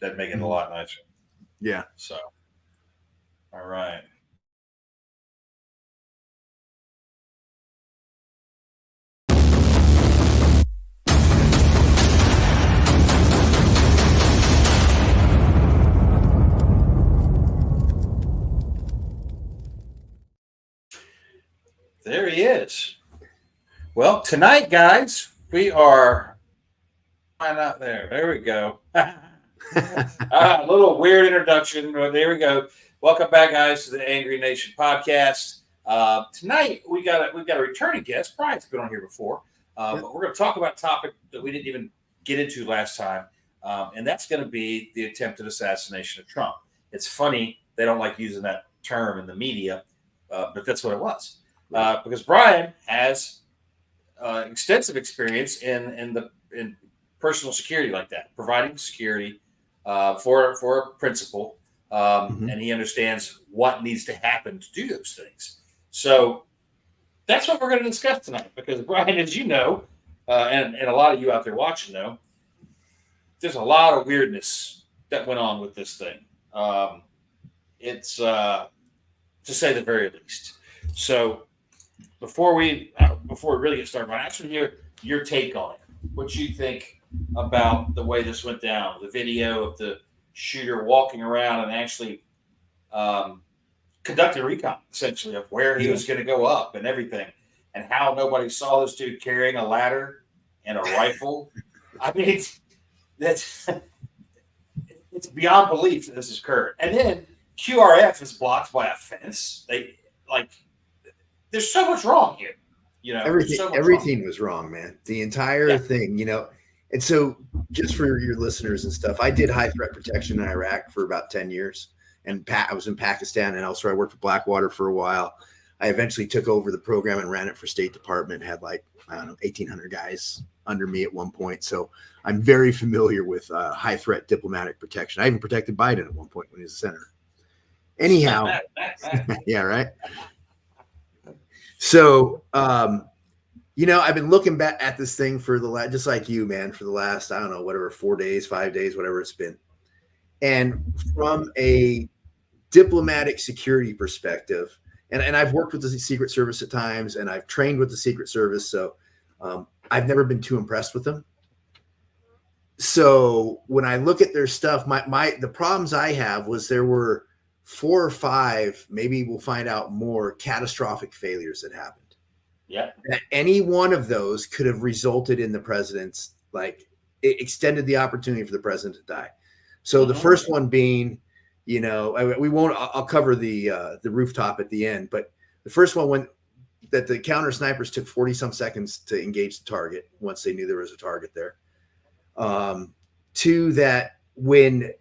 that make it a lot nicer. Yeah. So, all right. There he is. Well, tonight, guys, we are not there. There we go. A little weird introduction, but there we go. Welcome back, guys, to the Angry Nation podcast. Tonight we've got a returning guest. Brian's been on here before, but we're going to talk about a topic that we didn't even get into last time, and that's going to be the attempted assassination of Trump. It's funny they don't like using that term in the media, but that's what it was. Because Brian has extensive experience in personal security like that, providing security for a principal, and he understands what needs to happen to do those things. So that's what we're going to discuss tonight. Because Brian, as you know, and a lot of you out there watching know, there's a lot of weirdness that went on with this thing. It's to say the very least. So before we really get started, Brian, I actually hear your take on it. What you think about the way this went down? The video of the shooter walking around and actually conducting recon, essentially, of where he was going to go up and everything, and how nobody saw this dude carrying a ladder and a rifle. I mean, it's beyond belief that this has occurred. And then QRF is blocked by a fence. There's so much wrong here. You know, everything was wrong, man. The entire thing, you know. And so, just for your listeners and stuff, I did high threat protection in Iraq for about 10 years, and I was in Pakistan and elsewhere. I worked for Blackwater for a while. I eventually took over the program and ran it for State Department. Had 1,800 guys under me at one point. So I'm very familiar with high threat diplomatic protection. I even protected Biden at one point when he was a senator. Anyhow, yeah, right. So, you know, I've been looking back at this thing for just like you, man, for the last, 4 days, 5 days, whatever it's been. And from a diplomatic security perspective, and I've worked with the Secret Service at times, and I've trained with the Secret Service. So I've never been too impressed with them. So when I look at their stuff, the problems I have was there were 4 or 5, maybe we'll find out more, catastrophic failures that happened. Yeah. Any one of those could have resulted in the president's, it extended the opportunity for the president to die. So the first one being, you know, I'll cover the rooftop at the end, but the first one that the counter snipers took 40 some seconds to engage the target once they knew there was a target there. 2, that when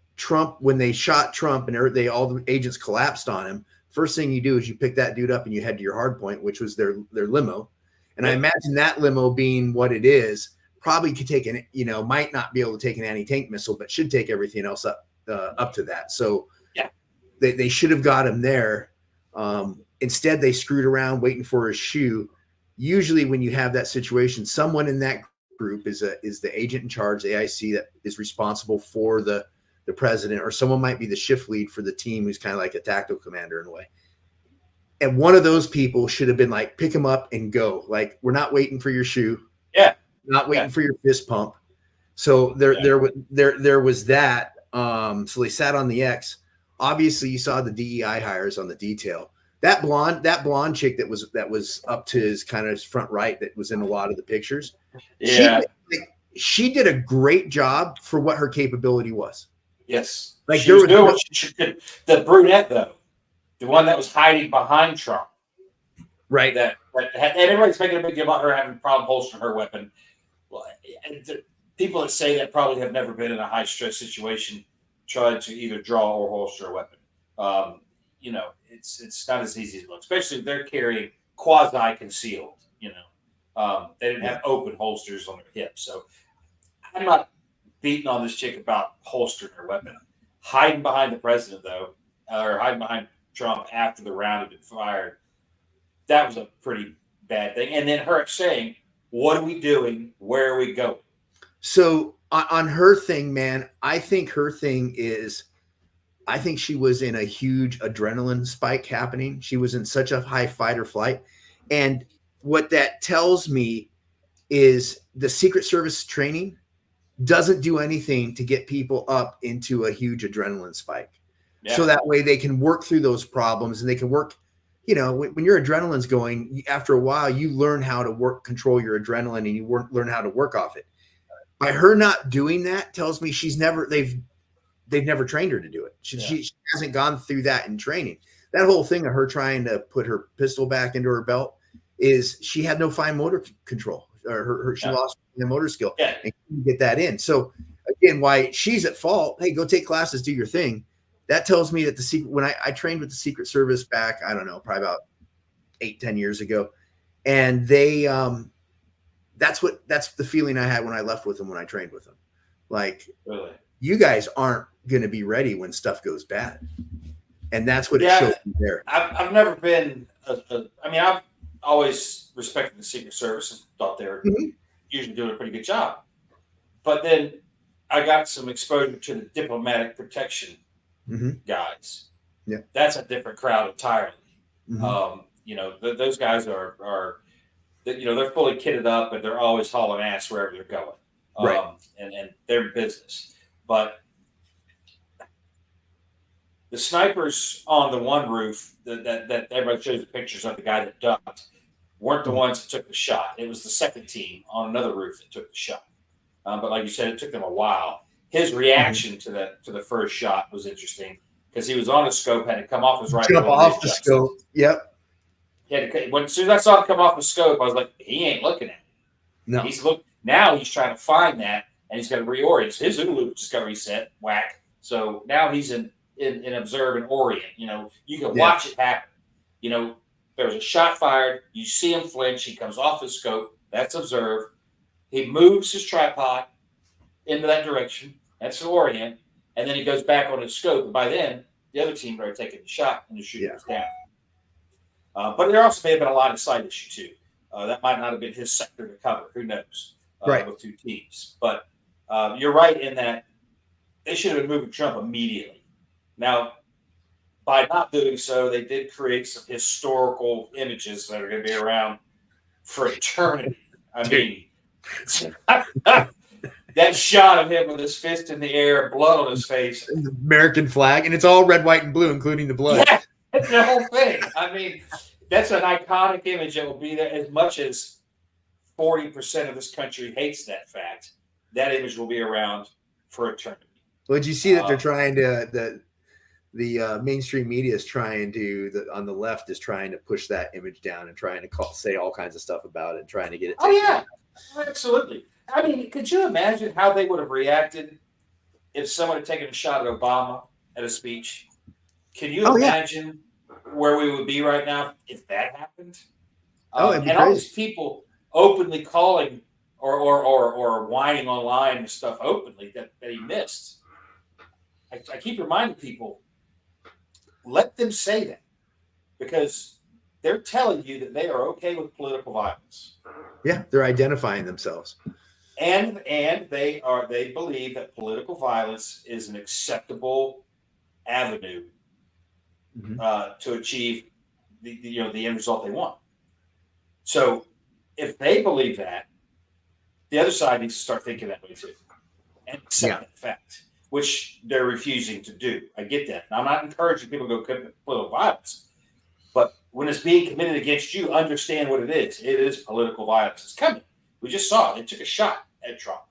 they shot Trump and all the agents collapsed on him, first thing you do is you pick that dude up and you head to your hard point, which was their limo. And I imagine that limo being what it is, probably could take might not be able to take an anti-tank missile, but should take everything else up to that. So they should have got him there. Instead, they screwed around waiting for his shoe. Usually when you have that situation, someone in that group is the agent in charge, the AIC, that is responsible for the president, or someone might be the shift lead for the team who's kind of like a tactical commander in a way. And one of those people should have been like, pick him up and go. Like, we're not waiting for your shoe. Yeah. Not waiting for your fist pump. So there was that. So they sat on the X. Obviously you saw the DEI hires on the detail. That blonde chick that was up to his kind of front right, that was in a lot of the pictures. Yeah. She did a great job for what her capability was. Yes. She was doing what she should do. The brunette, though, the one that was hiding behind Trump. Right. And everybody's making a big deal about her having a problem holstering her weapon. Well, people that say that probably have never been in a high stress situation trying to either draw or holster a weapon. You know, it's not as easy as it looks, especially if they're carrying quasi concealed. You know, they didn't have open holsters on their hips. So I'm not beating on this chick about holstering her weapon. Hiding behind the president, though, or hiding behind Trump after the round had been fired, that was a pretty bad thing. And then her saying, "What are we doing? Where are we going?" So on her thing, man, I think her thing is, I think she was in a huge adrenaline spike happening. She was in such a high fight or flight. And what that tells me is the Secret Service training doesn't do anything to get people up into a huge adrenaline spike. Yeah. So that way they can work through those problems, and they can work, you know, when your adrenaline's going, after a while, you learn how to control your adrenaline, and you learn how to work off it. By her not doing that tells me they've never trained her to do it. She hasn't gone through that in training. That whole thing of her trying to put her pistol back into her belt is she had no fine motor control. She lost the motor skill and couldn't get that in. So again, why she's at fault? Hey, go take classes, do your thing. That tells me that when I trained with the Secret Service back, I don't know, probably about 8-10 years ago, and they that's the feeling I had when I left with them, when I trained with them. Like, really? You guys aren't going to be ready when stuff goes bad. And that's what it showed me there. I've never been, I've always respected the Secret Service and thought they were usually doing a pretty good job. But then I got some exposure to the diplomatic protection guys. Yeah. That's a different crowd entirely. Those guys are they're fully kitted up, and they're always hauling ass wherever they're going. Right. And their business. But the snipers on the one roof that everybody shows the pictures of, the guy that ducked, weren't the ones that took the shot. It was the second team on another roof that took the shot. But like you said, it took them a while. His reaction to the first shot was interesting, because he was on a scope, had to come off his right. Jump off the scope. Yep. As soon as I saw him come off the scope, I was like, he ain't looking at it. No. Now he's trying to find that, and he's got to reorient. His OODA loop just got reset, whack. So now he's in observe and orient. You can watch it happen. There's a shot fired. You see him flinch. He comes off his scope. That's observe. He moves his tripod into that direction. That's the orient. And then he goes back on his scope. And by then, the other team are taking the shot, and the shooter goes down. But there also may have been a line of sight issue, too. That might not have been his sector to cover. Who knows? With two teams. But you're right in that they should have been moving Trump immediately. Now, by not doing so, they did create some historical images that are going to be around for eternity. I mean, that shot of him with his fist in the air, blood on his face. The American flag, and it's all red, white, and blue, including the blood. Yeah, it's the whole thing. I mean, that's an iconic image that will be there. As much as 40% of this country hates that fact, that image will be around for eternity. Well, did you see that they're trying to the mainstream media is trying to on the left is trying to push that image down and trying to say all kinds of stuff about it and trying to get it. Oh yeah, absolutely. I mean, could you imagine how they would have reacted if someone had taken a shot at Obama at a speech? Can you imagine where we would be right now if that happened? It'd be and crazy. All these people openly calling or whining online and stuff openly that he missed. I keep reminding people, let them say that, because they're telling you that they are okay with political violence. Yeah, they're identifying themselves. And they believe that political violence is an acceptable avenue to achieve the end result they want. So if they believe that, the other side needs to start thinking that way too, and accept that fact, which they're refusing to do. I get that. And I'm not encouraging people to go commit political violence, but when it's being committed against you, understand what it is. It is political violence. It's coming. We just saw it. It took a shot at Trump.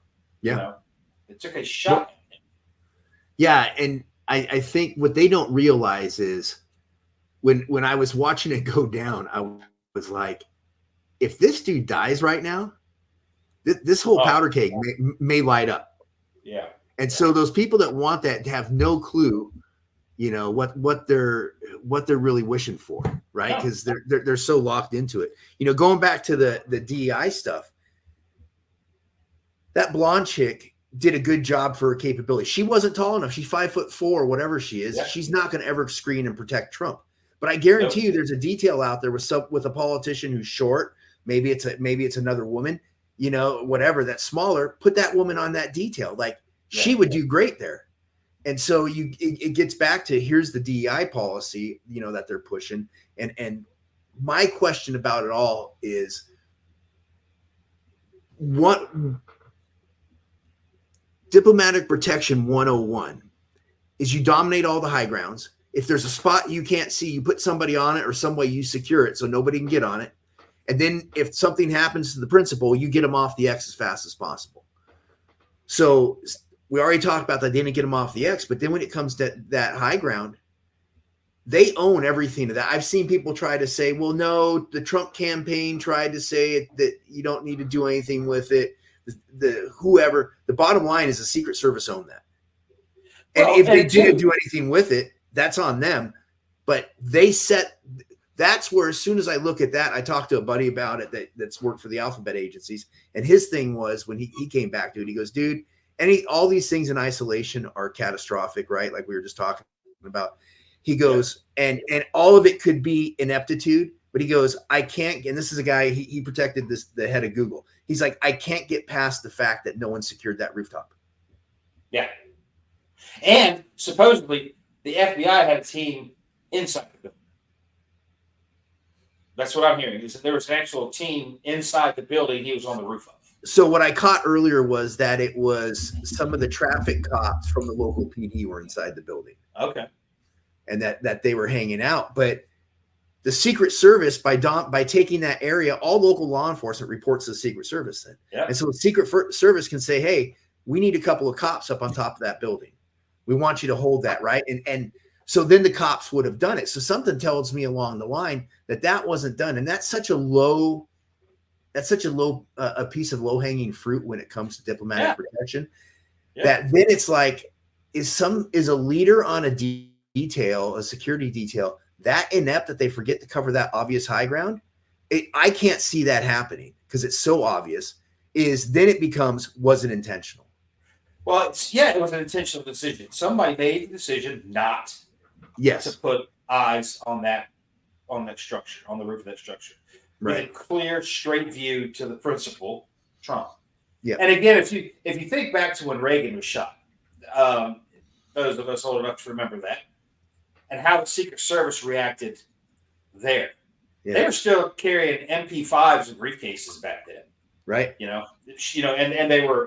Yeah. It took a shot at him. Yeah, and I think what they don't realize is when I was watching it go down, I was like, if this dude dies right now, this whole powder keg may light up. Yeah. And so those people that want that have no clue, what they're really wishing for, right? Because they're so locked into it. Going back to the DEI stuff, that blonde chick did a good job for her capability. She wasn't tall enough. She's 5'4", whatever she is. Yeah. She's not going to ever screen and protect Trump. But I guarantee you, there's a detail out there with a politician who's short. Maybe it's another woman. whatever, that's smaller, put that woman on that detail. Like she would do great there. And so it gets back to, here's the DEI policy, that they're pushing. And my question about it all is, what diplomatic protection 101 is: you dominate all the high grounds. If there's a spot you can't see, you put somebody on it, or some way you secure it so nobody can get on it. And then if something happens to the principal, you get them off the X as fast as possible. So we already talked about that. They didn't get them off the X, but then when it comes to that high ground, they own everything of that. I've seen people try to say, well, no, the Trump campaign tried to say that you don't need to do anything with it. The bottom line is the Secret Service owned that. And if they didn't do anything with it, that's on them. But that's where, as soon as I look at that, I talked to a buddy about it that's worked for the alphabet agencies. And his thing was, when he came back to it, he goes, dude, all these things in isolation are catastrophic, right? Like we were just talking about. He goes, and all of it could be ineptitude, but he goes, I can't, and this is a guy, he protected the head of Google. He's like, I can't get past the fact that no one secured that rooftop. Yeah. And supposedly the FBI had a team inside the building. That's what I'm hearing. There was an actual team inside the building he was on the roof of. So what I caught earlier was that it was some of the traffic cops from the local PD were inside the building. Okay. And that they were hanging out. But the Secret Service, by taking that area, all local law enforcement reports to the Secret Service then. Yeah. And so the Secret Service can say, hey, we need a couple of cops up on top of that building. We want you to hold that, right? And so then the cops would have done it. So something tells me along the line that wasn't done. And that's such a low a piece of low-hanging fruit when it comes to diplomatic protection. Yeah. That then it's like, is a leader on a detail, a security detail, that inept that they forget to cover that obvious high ground? I can't see that happening because it's so obvious. Then it becomes, was it intentional? Well, it was an intentional decision. Somebody made the decision not to put eyes on that structure, on the roof of that structure. Right. With a clear, straight view to the principal, Trump. Yeah. And again, if you think back to when Reagan was shot, those of us old enough to remember that, and how the Secret Service reacted there. Yeah. They were still carrying MP5s and briefcases back then. Right. And they were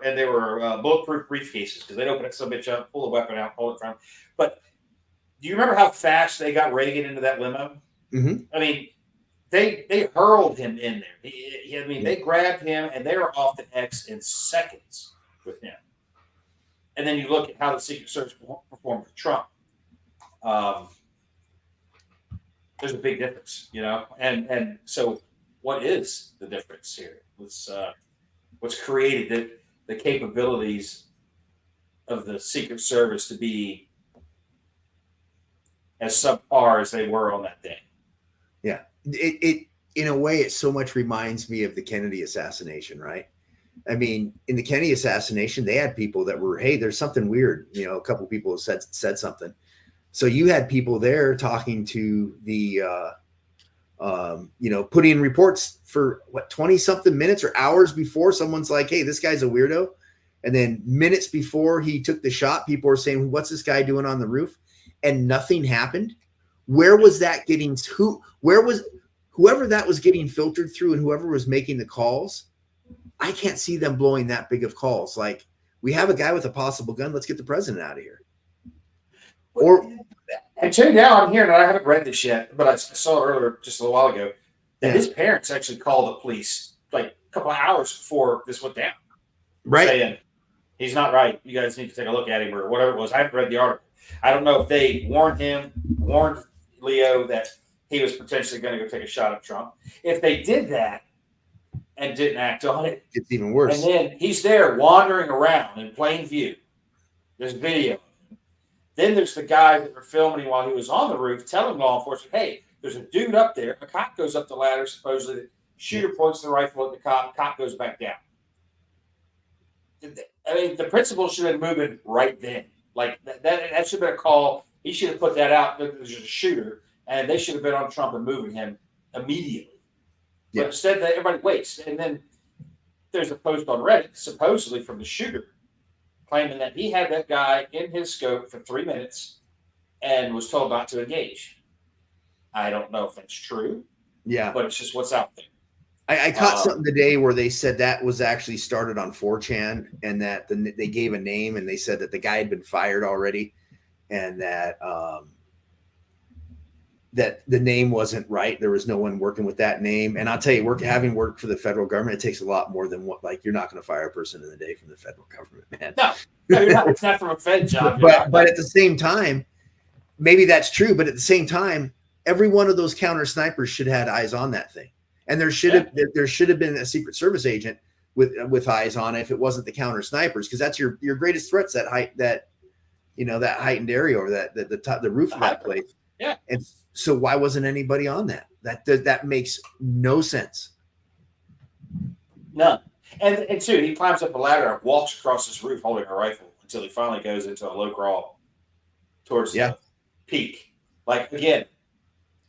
bulletproof briefcases, because they'd open some bitch up, pull the weapon out, pull it from. But do you remember how fast they got Reagan into that limo? Mm-hmm. I mean, they hurled him in there. They grabbed him and they were off the X in seconds with him. And then you look at how the Secret Service performed with Trump. There's a big difference, And so, what is the difference here? What's created the capabilities of the Secret Service to be as subpar as they were on that day? Yeah, it in a way, it so much reminds me of the Kennedy assassination, right? I mean, in the Kennedy assassination, they had people that were, hey, there's something weird. A couple of people have said something. So you had people there talking to the, putting in reports for 20 something minutes or hours before someone's like, hey, this guy's a weirdo. And then minutes before he took the shot, people were saying, what's this guy doing on the roof? And nothing happened. Where was that getting whoever that was getting filtered through, and whoever was making the calls? I can't see them blowing that big of calls. Like, we have a guy with a possible gun. Let's get the president out of here. And too, now I'm hearing, and I haven't read this yet, but I saw it earlier just a little while ago, that his parents actually called the police like a couple of hours before this went down. Right. Saying, he's not right. You guys need to take a look at him, or whatever it was. I haven't read the article. I don't know if they warned Leo that he was potentially going to go take a shot at Trump. If they did that and didn't act on it, it's even worse. And then he's there wandering around in plain view. There's video. Then there's the guys that were filming him while he was on the roof, telling law enforcement, hey, there's a dude up there. A cop goes up the ladder, supposedly. The shooter points the rifle at the cop. Cop goes back down. I mean, the principal should have been moving right then. Like, that should have been a call. He should have put that out. There's a shooter, and they should have been on Trump and moving him immediately. But instead, everybody waits. And then there's a post on Reddit, supposedly from the shooter, claiming that he had that guy in his scope for 3 minutes and was told not to engage. I don't know if that's true. Yeah. But it's just what's out there. I caught something today where they said that was actually started on 4chan, and that they gave a name, and they said that the guy had been fired already, and that that the name wasn't right. There was no one working with that name. And I'll tell you, having worked for the federal government, it takes a lot more than what, like, you're not going to fire a person in a day from the federal government, man. No, you're not. It's not from a Fed job. But at the same time, maybe that's true. But at the same time, every one of those counter snipers should have had eyes on that thing. And there should have been a Secret Service agent with eyes on it if it wasn't the counter snipers, because that's your greatest threats, that heightened area, or the roof of that place. Yeah. And so why wasn't anybody on that? That makes no sense. None. And two, he climbs up a ladder and walks across this roof holding a rifle until he finally goes into a low crawl towards the peak. Like, again,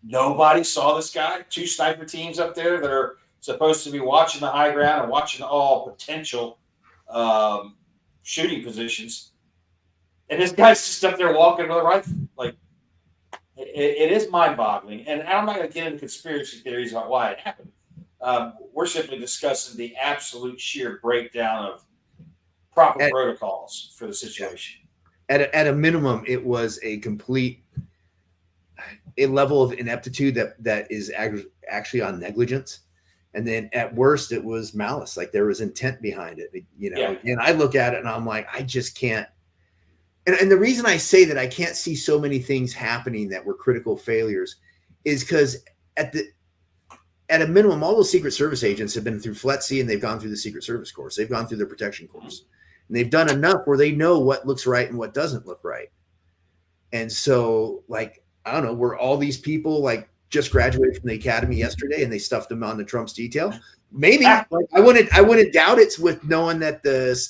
nobody saw this guy. 2 sniper teams up there that are supposed to be watching the high ground and watching all potential shooting positions. And this guy's just up there walking with a rifle. Like, it is mind-boggling. And I'm not going to get into conspiracy theories about why it happened. We're simply discussing the absolute sheer breakdown of proper protocols for the situation. At a minimum, it was a level of ineptitude that is actually on negligence. And then at worst, it was malice. Like, there was intent behind it, And I look at it and I'm like, I just can't. And the reason I say that I can't see so many things happening that were critical failures is because at a minimum, all those Secret Service agents have been through FLETC, and they've gone through the Secret Service course. They've gone through the protection course, and they've done enough where they know what looks right and what doesn't look right. And so, like, I don't know, were all these people like just graduated from the academy yesterday and they stuffed them on the Trump's detail? Maybe. Like, I wouldn't doubt it's with knowing that the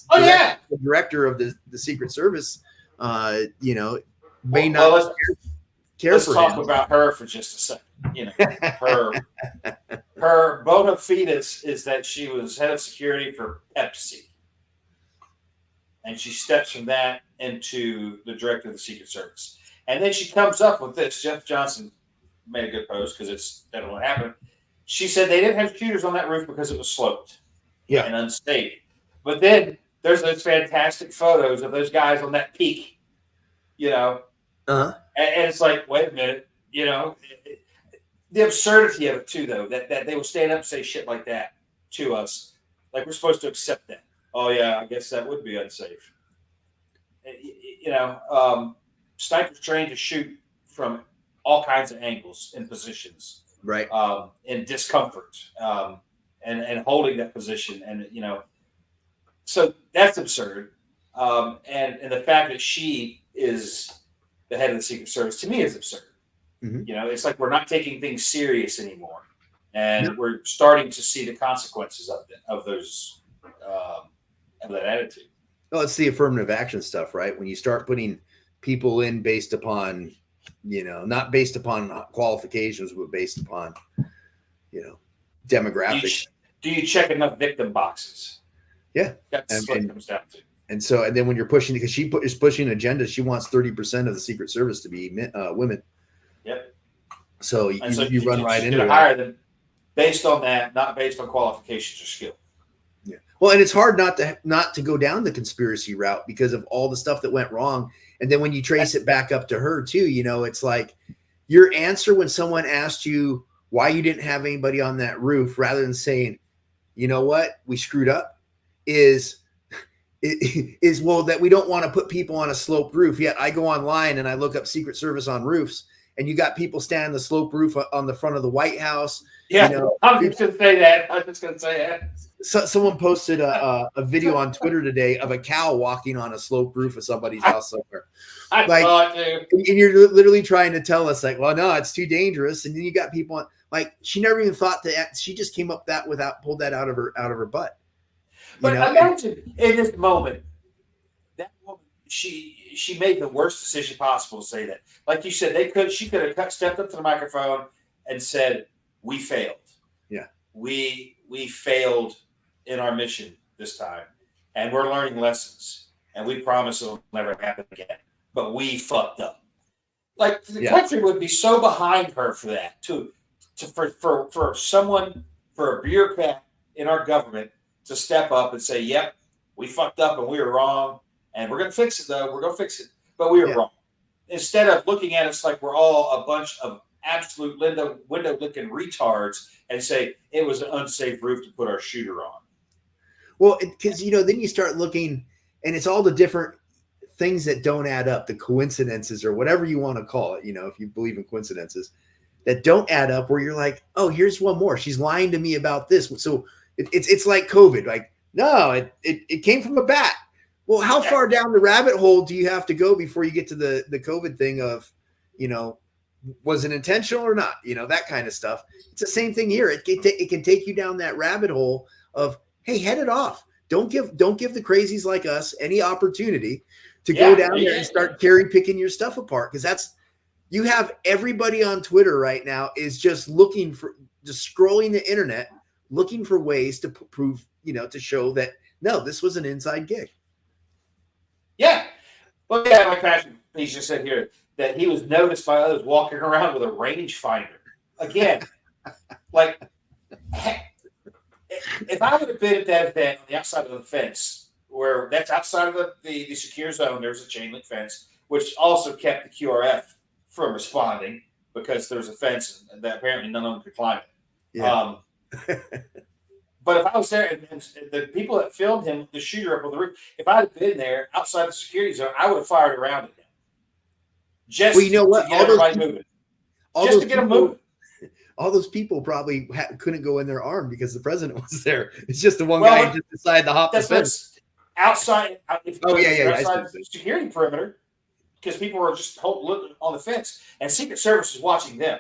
director of the Secret Service, may not care let's for talk him. about her for just a second. Her bona fides is that she was head of security for Pepsi, and she steps from that into the director of the Secret Service, and then she comes up with this. Jeff Johnson made a good post because it's definitely what happened. She said they didn't have shooters on that roof because it was sloped and unstable. But then there's those fantastic photos of those guys on that peak, and it's like, wait a minute, the absurdity of it too, though, that they will stand up and say shit like that to us, like we're supposed to accept that. Oh yeah, I guess that would be unsafe. Snipers trained to shoot from all kinds of angles and positions, right? In discomfort, and holding that position, and so that's absurd. And the fact that she is the head of the Secret Service, to me, is absurd. Mm-hmm. It's like we're not taking things serious anymore, and we're starting to see the consequences of those of that attitude. Well, it's the affirmative action stuff, right? When you start putting people in based upon, not based upon qualifications, but based upon, demographics. Do you check enough victim boxes? Yeah, that's what it comes down to. And then when you're pushing, because she is pushing an agenda, she wants 30% of the Secret Service to be women. Yep. So you run right into it. Hire them based on that, not based on qualifications or skill. Yeah. Well, and it's hard not to go down the conspiracy route because of all the stuff that went wrong. And then when you trace it back up to her too, it's like your answer when someone asked you why you didn't have anybody on that roof, rather than saying, you know what, we screwed up, is well, that we don't want to put people on a sloped roof. Yet I go online and I look up Secret Service on roofs, and you got people standing on the sloped roof on the front of the White House. Yeah, I'm just going to say that. I'm just going to say that. So, someone posted a video on Twitter today of a cow walking on a sloped roof of somebody's house somewhere. I saw it too. And you're literally trying to tell us, like, well, no, it's too dangerous. And then you got people on, like, she never even thought that. She just came up pulled that out of her butt. But imagine in this moment, that woman, she made the worst decision possible to say that. Like you said, she could have stepped up to the microphone and said, "We failed. Yeah, we failed in our mission this time, and we're learning lessons, and we promise it'll never happen again. But we fucked up. Like the country would be so behind her for that, for someone, for a bureaucrat in our government to step up and say, "Yep, we fucked up and we were wrong, and we're gonna fix it though. We're gonna fix it, but we were wrong." Instead of looking at us like we're all a bunch of absolute window-licking retards and say it was an unsafe roof to put our shooter on. Well, because then you start looking, and it's all the different things that don't add up, the coincidences or whatever you want to call it. If you believe in coincidences that don't add up, where you're like, oh, here's one more. She's lying to me about this. So it's like COVID. Like, no, it came from a bat. Well, how far down the rabbit hole do you have to go before you get to the COVID thing of, was it intentional or not? That kind of stuff. It's the same thing here. It can take you down that rabbit hole of, hey, head it off. Don't give the crazies like us any opportunity to go down there and start cherry picking your stuff apart. Because you have everybody on Twitter right now is just scrolling the internet, looking for ways to prove, to show that, no, this was an inside gig. Yeah. Well, yeah, like Patrick, he just said here that he was noticed by others walking around with a rangefinder. Again, like, if I would have been at that event on the outside of the fence, where that's outside of the secure zone, there's a chain link fence, which also kept the QRF from responding because there's a fence that apparently none of them could climb it. Yeah. But if I was there and the people that filmed him, the shooter up on the roof, if I had been there outside the security zone, I would have fired around at him. Just to get everybody moving. Just to get them moving. All those people probably couldn't go in there armed because the president was there. It's just the one guy who just decided to hop the fence. Outside, outside the security perimeter, because people were just looking on the fence, and Secret Service was watching them.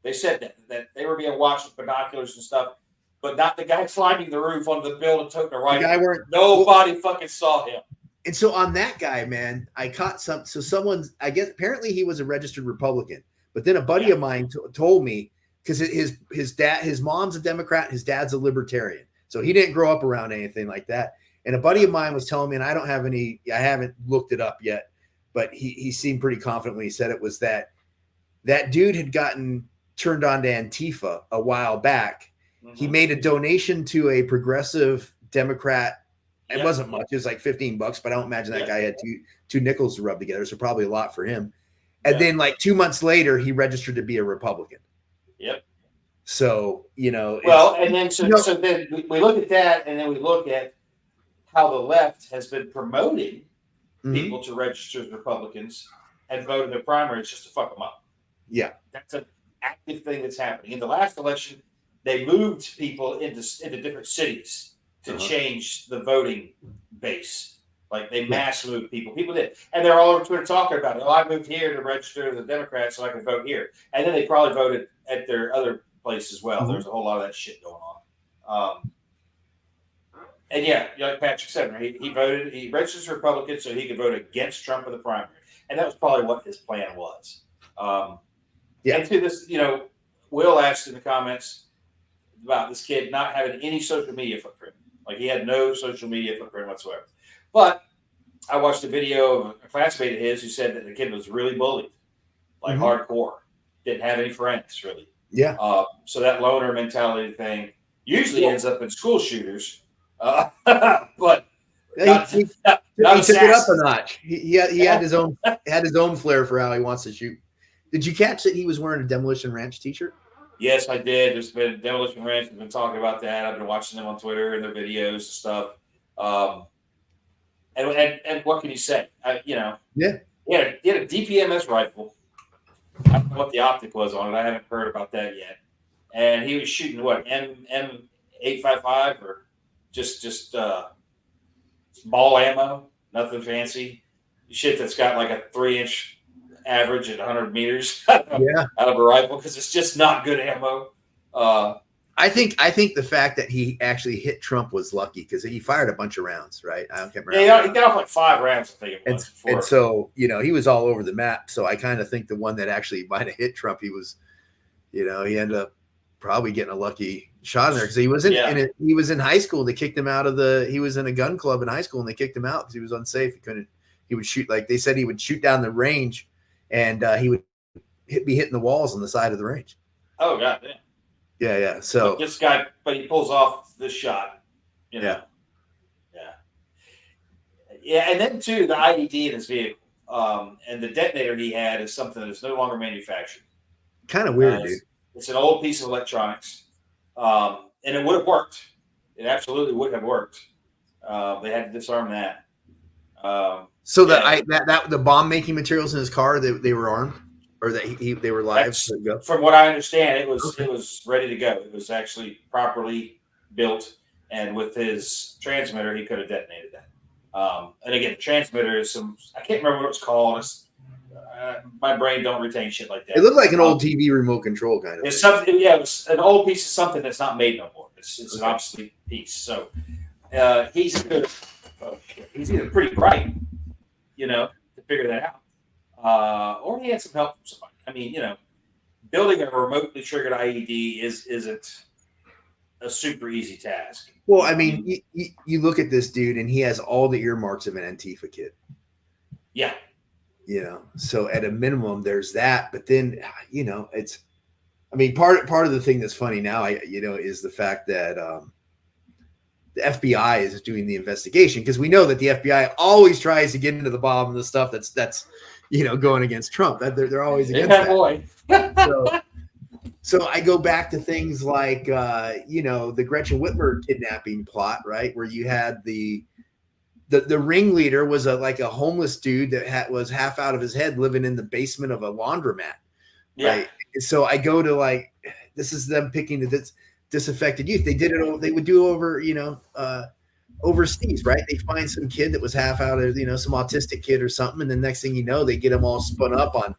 They said that they were being watched with binoculars and stuff. But not the guy climbing the roof on the building toting a rifle. Nobody fucking saw him. And so on that guy, man, I caught I guess apparently he was a registered Republican. But then a buddy of mine told me, because his mom's a Democrat, his dad's a libertarian. So he didn't grow up around anything like that. And a buddy of mine was telling me, and I haven't looked it up yet, but he seemed pretty confident when he said it, was that dude had gotten turned on to Antifa a while back. He made a donation to a progressive Democrat. It wasn't much. It was like $15, but I don't imagine that guy had two nickels to rub together. So probably a lot for him. And then like 2 months later, he registered to be a Republican. Yep. So, well, and then so then we look at that, and then we look at how the left has been promoting people to register as Republicans and vote in their primaries just to fuck them up. Yeah. That's an active thing that's happening. In the last election, they moved people into different cities to change the voting base. Like they mass moved people. People did. And they're all over Twitter talking about it. Oh, I moved here to register as a Democrat so I can vote here. And then they probably voted at their other place as well. There's a whole lot of that shit going on. And yeah, like Patrick said, he registered as a Republican so he could vote against Trump in the primary. And that was probably what his plan was. And to this, Will asked in the comments about this kid not having any social media footprint. Like he had no social media footprint whatsoever. But I watched a video of a classmate of his who said that the kid was really bullied, like hardcore. Didn't have any friends, really. Yeah. So that loner mentality thing usually ends up in school shooters. But he took it up a notch. He had his own flair for how he wants to shoot. Did you catch that he was wearing a Demolition Ranch t-shirt? Yes, I did. There's been Demolition Ranch has been talking about that. I've been watching them on Twitter and their videos and stuff. And what can you say? He had a DPMS rifle. I don't know what the optic was on it. I haven't heard about that yet. And he was shooting what, M855 or just ball ammo, nothing fancy. Shit that's got like a 3-inch average at 100 meters out of a rifle, because it's just not good ammo. I think the fact that he actually hit Trump was lucky, because he fired a bunch of rounds, right? I can't remember. Yeah, he got off like 5 rounds, I think it was. And so, he was all over the map. So I kind of think the one that actually might have hit Trump, he was, he ended up probably getting a lucky shot in there because he was he was in high school. They kicked him out of he was in a gun club in high school and they kicked him out because he was unsafe. He would shoot, like they said, he would shoot down the range and he would be hitting the walls on the side of the range. Oh, God damn. Yeah. So but this guy, but he pulls off this shot. You know? Yeah. And then too, the IED in his vehicle, and the detonator he had is something that is no longer manufactured. Kind of weird, dude. It's an old piece of electronics, and it would have worked. It absolutely would have worked. They had to disarm that. So the bomb making materials in his car, they were armed, or that they were live. From what I understand, it was ready to go. It was actually properly built, and with his transmitter, he could have detonated that. And again, the transmitter is I can't remember what it's called. My brain don't retain shit like that. It looked like an old TV remote control kind of. It's something. Yeah, it was an old piece of something that's not made no more. It's an obsolete piece. So he's either pretty bright, to figure that out, or he had some help from somebody. I mean, building a remotely triggered IED isn't a super easy task. Well, I mean, you look at this dude, and he has all the earmarks of an Antifa kid. Yeah. So at a minimum, there's that. But then, it's, I mean, part of the thing that's funny now, is the fact that the FBI is doing the investigation because we know that the FBI always tries to get into the bomb and the stuff that's going against Trump. They're always against that. Boy. So I go back to things like, the Gretchen Whitmer kidnapping plot, right? Where you had the ringleader was a homeless dude that was half out of his head living in the basement of a laundromat. Yeah. Right? So I go to this is them picking the disaffected youth. They did it. They would do over, overseas, right? They find some kid that was half out of, some autistic kid or something. And the next thing you know, they get them all spun up on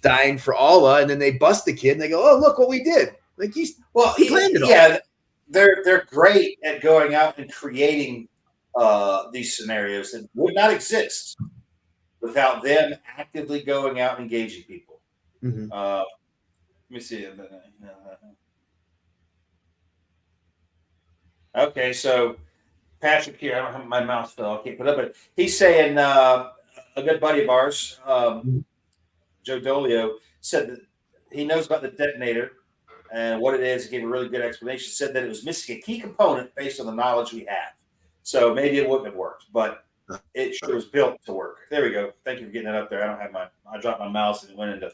dying for Allah. And then they bust the kid and they go, oh, look what we did. Like he planned it all. Yeah. They're great at going out and creating these scenarios that would not exist without them actively going out and engaging people. Mm-hmm. Let me see. Okay, so Patrick here, I don't have my mouse fell. I can't put it up, but he's saying a good buddy of ours, Joe Dolio, said that he knows about the detonator and what it is. He gave a really good explanation. Said that it was missing a key component based on the knowledge we have. So maybe it wouldn't have worked, but it sure was built to work. There we go. Thank you for getting that up there. I dropped my mouse and it went into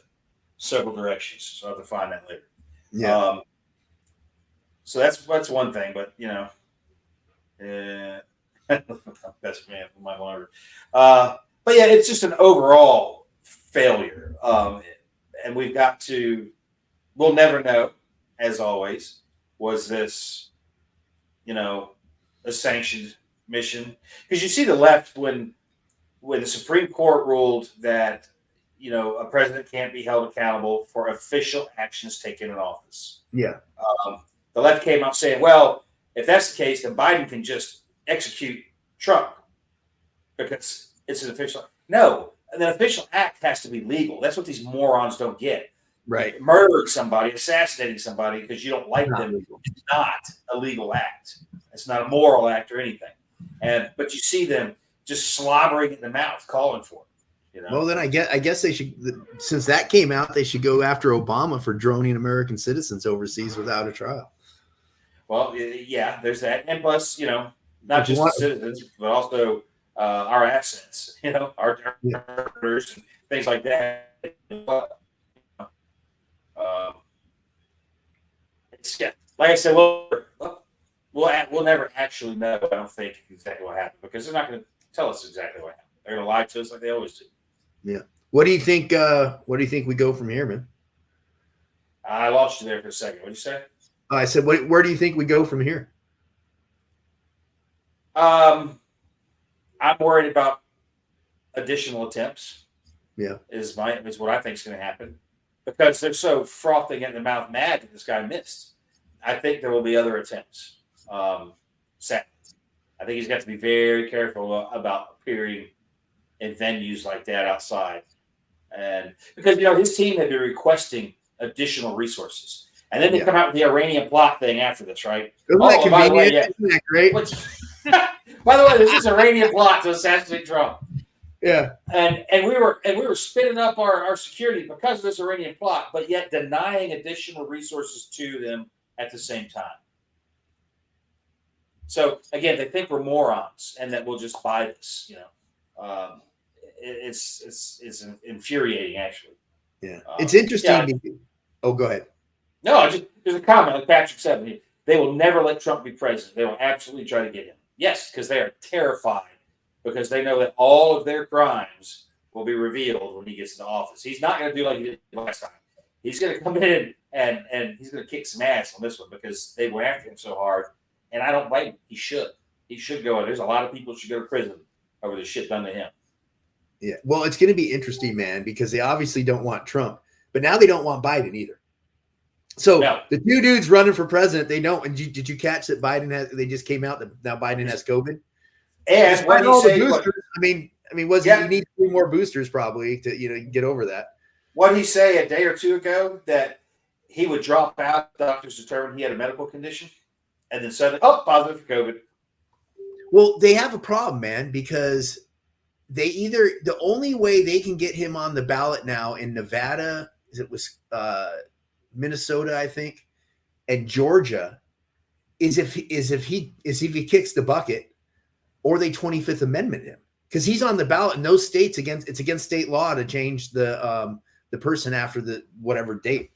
several directions, so I'll have to find that later. Yeah. So that's one thing, but best man for my longer. But yeah, it's just an overall failure. And we'll never know, as always, was this, a sanctioned mission? Because you see the left when the Supreme Court ruled that, a president can't be held accountable for official actions taken in office. Yeah. The left came out saying, well, if that's the case, then Biden can just execute Trump because it's an official. No, an official act has to be legal. That's what these morons don't get. Right. Murdering somebody, assassinating somebody because you don't like them is not a legal act. It's not a moral act or anything. But you see them just slobbering in the mouth, calling for it. Well, then I guess they should, since that came out, they should go after Obama for droning American citizens overseas without a trial. Well, yeah, there's that. And plus, not just the citizens, but also our assets, our workers and things like that. Like I said, we'll never actually know, I don't think, exactly what happened because they're not going to tell us exactly what happened. They're going to lie to us like they always do. Yeah. What do you think? What do you think we go from here, man? I lost you there for a second. What did you say? I said, where do you think we go from here? I'm worried about additional attempts. Yeah, is what I think is going to happen because they're so frothing at the mouth mad that this guy missed. I think there will be other attempts. Second, I think he's got to be very careful about appearing in venues like that outside, and because his team had been requesting additional resources. And then they come out with the Iranian plot thing after this, right? Isn't that convenient? By the way, Isn't that great? By the way, this is Iranian plot to assassinate Trump. Yeah. And we were spinning up our security because of this Iranian plot, but yet denying additional resources to them at the same time. So again, they think we're morons and that we'll just buy this. It's infuriating, actually. Yeah, it's interesting. Yeah. Oh, go ahead. No, there's a comment like Patrick said. They will never let Trump be president. They will absolutely try to get him. Yes, because they are terrified because they know that all of their crimes will be revealed when he gets into office. He's not going to do like he did last time. He's going to come in and he's going to kick some ass on this one because they went after him so hard. And I don't blame him. He should. He should go. There's a lot of people who should go to prison over the shit done to him. Yeah. Well, it's going to be interesting, man, because they obviously don't want Trump, but now they don't want Biden either. So the two dudes running for president, they don't. And did you catch that they just came out that now Biden has COVID? And when he said, boosters, I mean, he needs 3 more boosters probably to, get over that. What did he say a day or two ago that he would drop out if doctors determined he had a medical condition? And then suddenly, positive for COVID. Well, they have a problem, man, because the only way they can get him on the ballot now in Nevada, Minnesota, I think, and Georgia, is if he kicks the bucket, or they 25th Amendment him, because he's on the ballot in those states it's against state law to change the person after the whatever date.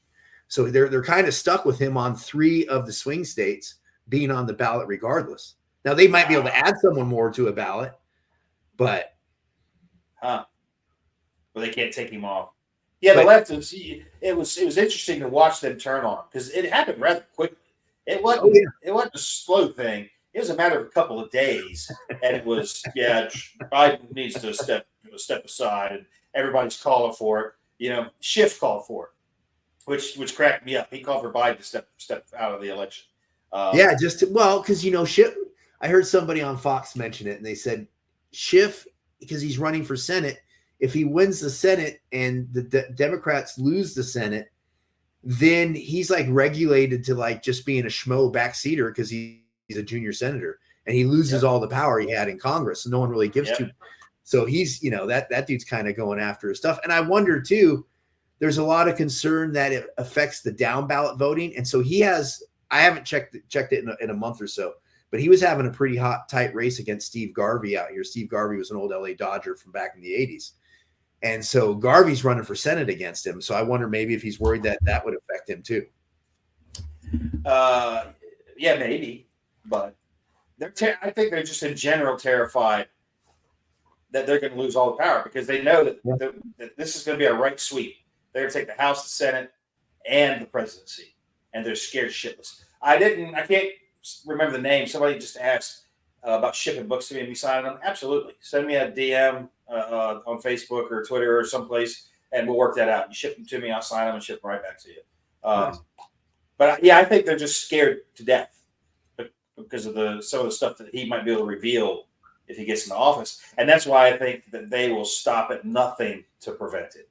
So they're kind of stuck with him on 3 of the swing states being on the ballot regardless. Now they might be able to add someone more to a ballot, but they can't take him off. Yeah, the left it was interesting to watch them turn on him because it happened rather quickly. It wasn't a slow thing. It was a matter of a couple of days, and it was Biden needs to step aside, and everybody's calling for it. Schiff called for it, which cracked me up. He called for Biden to step out of the election. Because Schiff. I heard somebody on Fox mention it, and they said Schiff, because he's running for Senate, if he wins the Senate and the Democrats lose the Senate, then he's like regulated to like just being a schmo backseater because he's a junior senator, and he loses all the power he had in Congress. So no one really gives to. So he's, that dude's kind of going after his stuff. And I wonder too, there's a lot of concern that it affects the down ballot voting. And so I haven't checked it in a month or so, but he was having a pretty tight race against Steve Garvey out here. Steve Garvey was an old LA Dodger from back in the 80s. And so Garvey's running for Senate against him. So I wonder maybe if he's worried that would affect him too. Yeah, maybe. But I think they're just in general terrified that they're going to lose all the power because they know that this is going to be a right sweep. They're going to take the House, the Senate, and the presidency. And they're scared shitless. I can't remember the name. Somebody just asked about shipping books to me and me signing them. Absolutely. Send me a DM on Facebook or Twitter or someplace, and we'll work that out. You ship them to me, I'll sign them and ship them right back to you. Nice. But I think they're just scared to death because of some of the stuff that he might be able to reveal if he gets into office. And that's why I think that they will stop at nothing to prevent it.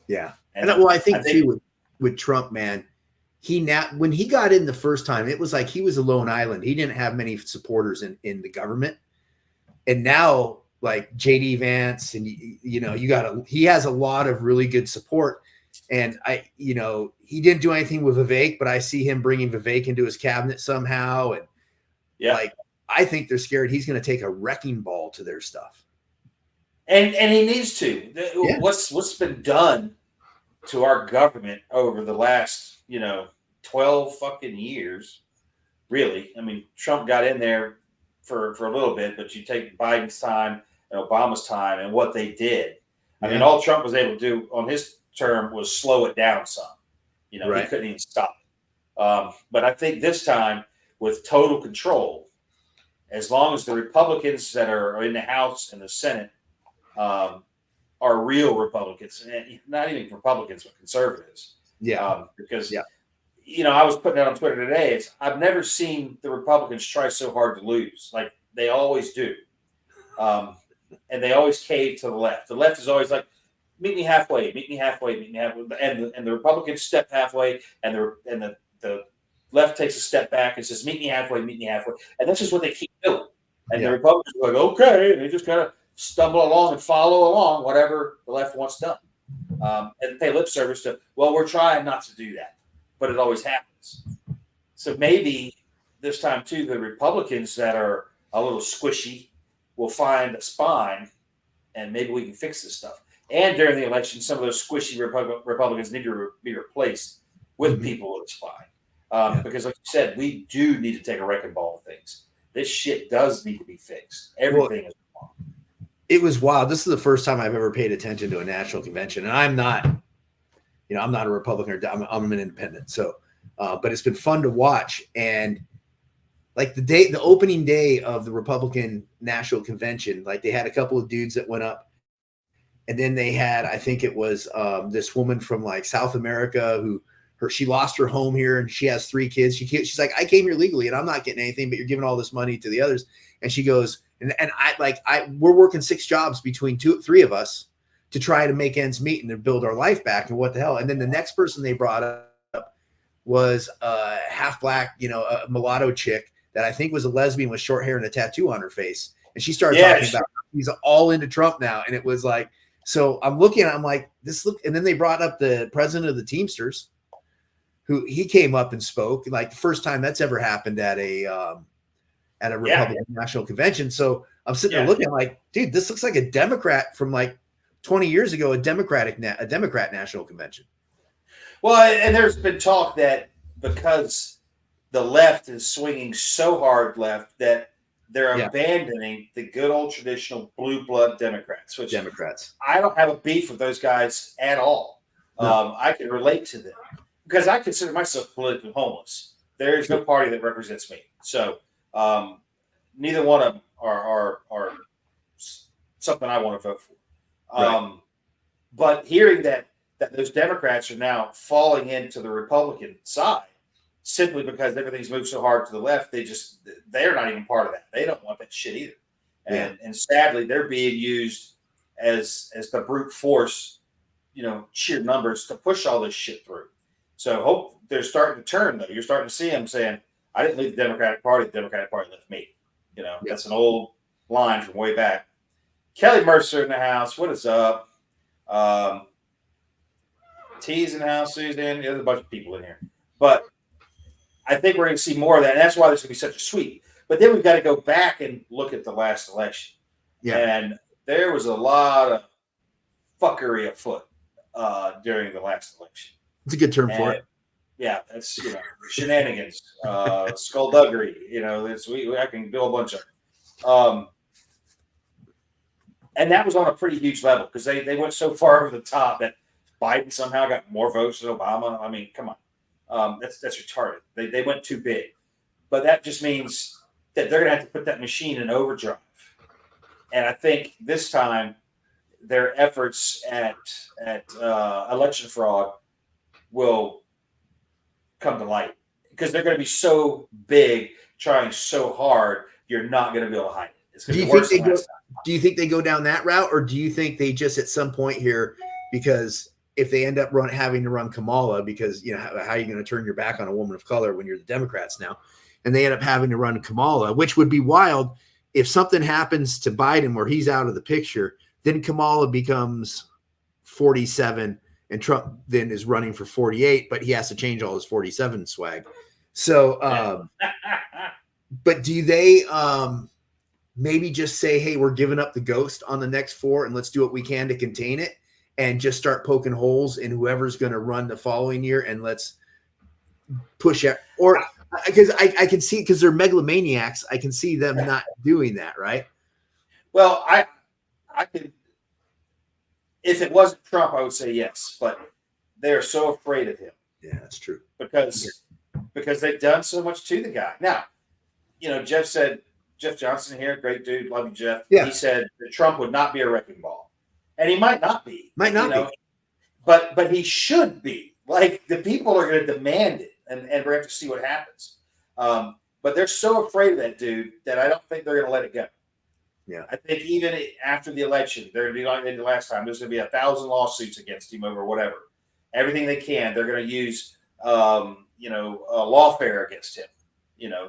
Yeah. And I think too with Trump, man, when he got in the first time, it was like he was a lone island. He didn't have many supporters in the government. And now, like JD Vance, and he has a lot of really good support. And he didn't do anything with Vivek, but I see him bringing Vivek into his cabinet somehow. And I think they're scared he's going to take a wrecking ball to their stuff. And he needs to. Yeah. What's been done to our government over the last 12 fucking years, really. I mean, Trump got in there for a little bit, but you take Biden's time and Obama's time and what they did. I mean, all Trump was able to do on his term was slow it down some. He couldn't even stop it. But I think this time, with total control, as long as the Republicans that are in the House and the Senate are real Republicans, and not even Republicans, but conservatives. Yeah. Because I was putting that on Twitter today. I've never seen the Republicans try so hard to lose. Like they always do. And they always cave to the left. The left is always like, meet me halfway, meet me halfway, meet me halfway. And the Republicans step halfway, and the the left takes a step back and says, meet me halfway, and that's just what they keep doing. And the Republicans are like, okay, and they just kind of stumble along and follow along whatever the left wants done, and pay lip service to, well, we're trying not to do that, but it always happens. So maybe this time too, the Republicans that are a little squishy will find a spine, and maybe we can fix this stuff. And during the election, some of those squishy Republicans need to be replaced with people with a spine. Because, like you said, we do need to take a wrecking ball of things. This shit does need to be fixed. Everything is wrong. It was wild. This is the first time I've ever paid attention to a national convention, and I'm not a Republican, or I'm an independent. So, but it's been fun to watch. And like the opening day of the Republican National Convention, like they had a couple of dudes that went up. And then they had, I think it was this woman from like South America she lost her home here and she has 3 kids. She's like, I came here legally and I'm not getting anything, but you're giving all this money to the others. And she goes, we're working 6 jobs between 3 of us to try to make ends meet and to build our life back. And what the hell? And then the next person they brought up was a half black, a mulatto chick that I think was a lesbian with short hair and a tattoo on her face. And she started talking about he's all into Trump now. And it was like, so I'm looking at, I'm like, and then they brought up the president of the Teamsters, who he came up and spoke, like the first time that's ever happened at a Republican National Convention. So I'm sitting there looking, I'm like, dude, this looks like a Democrat from like 20 years ago, a Democrat National Convention. Well, and there's been talk that because the left is swinging so hard left that they're abandoning the good old traditional blue blood Democrats, which I don't have a beef with those guys at all. No. I can relate to them because I consider myself politically homeless. There is no party that represents me. So neither one of them are something I want to vote for. But hearing that those Democrats are now falling into the Republican side, simply because everything's moved so hard to the left, they're not even part of that. They don't want that shit either. And sadly, they're being used as the brute force, sheer numbers to push all this shit through. So hope they're starting to turn, though. You're starting to see them saying, I didn't leave the Democratic Party left me. That's an old line from way back. Kelly Mercer in the house. What is up? T's in the house, Susan. There's a bunch of people in here. But I think we're going to see more of that. And that's why there's going to be such a sweep. But then we've got to go back and look at the last election. Yeah. And there was a lot of fuckery afoot during the last election. It's a good term for it. Yeah, that's shenanigans, skullduggery. I can do a bunch of. And that was on a pretty huge level because they went so far over the top that Biden somehow got more votes than Obama. I mean, come on, that's retarded. They went too big, but that just means that they're going to have to put that machine in overdrive. And I think this time their efforts at election fraud will come to light because they're going to be so big, trying so hard, you're not going to be able to hide it. It's going to be worse than last time. Do you think they go down that route, or do you think they just at some point here, because if they end up having to run Kamala, because how are you going to turn your back on a woman of color when you're the Democrats now, and they end up having to run Kamala, which would be wild if something happens to Biden where he's out of the picture, then Kamala becomes 47 and Trump then is running for 48, but he has to change all his 47 swag. So, but do they maybe just say, hey, we're giving up the ghost on the next 4 and let's do what we can to contain it and just start poking holes in whoever's going to run the following year and let's push it? Or because I can see, because they're megalomaniacs, I can see them not doing that, right? Well, I could, if it wasn't Trump, I would say yes, but they're so afraid of him. Yeah, that's true. Because they've done so much to the guy. Now, Jeff Johnson here, great dude, love you, Jeff. Yeah. He said that Trump would not be a wrecking ball, and he might not be. Might not be. But he should be. Like, the people are going to demand it, and we're going to have to see what happens. But they're so afraid of that dude that I don't think they're going to let it go. Yeah, I think even after the election, they're going to be like they did last time. There's going to be 1,000 lawsuits against him over whatever. Everything they can, they're going to use lawfare against him.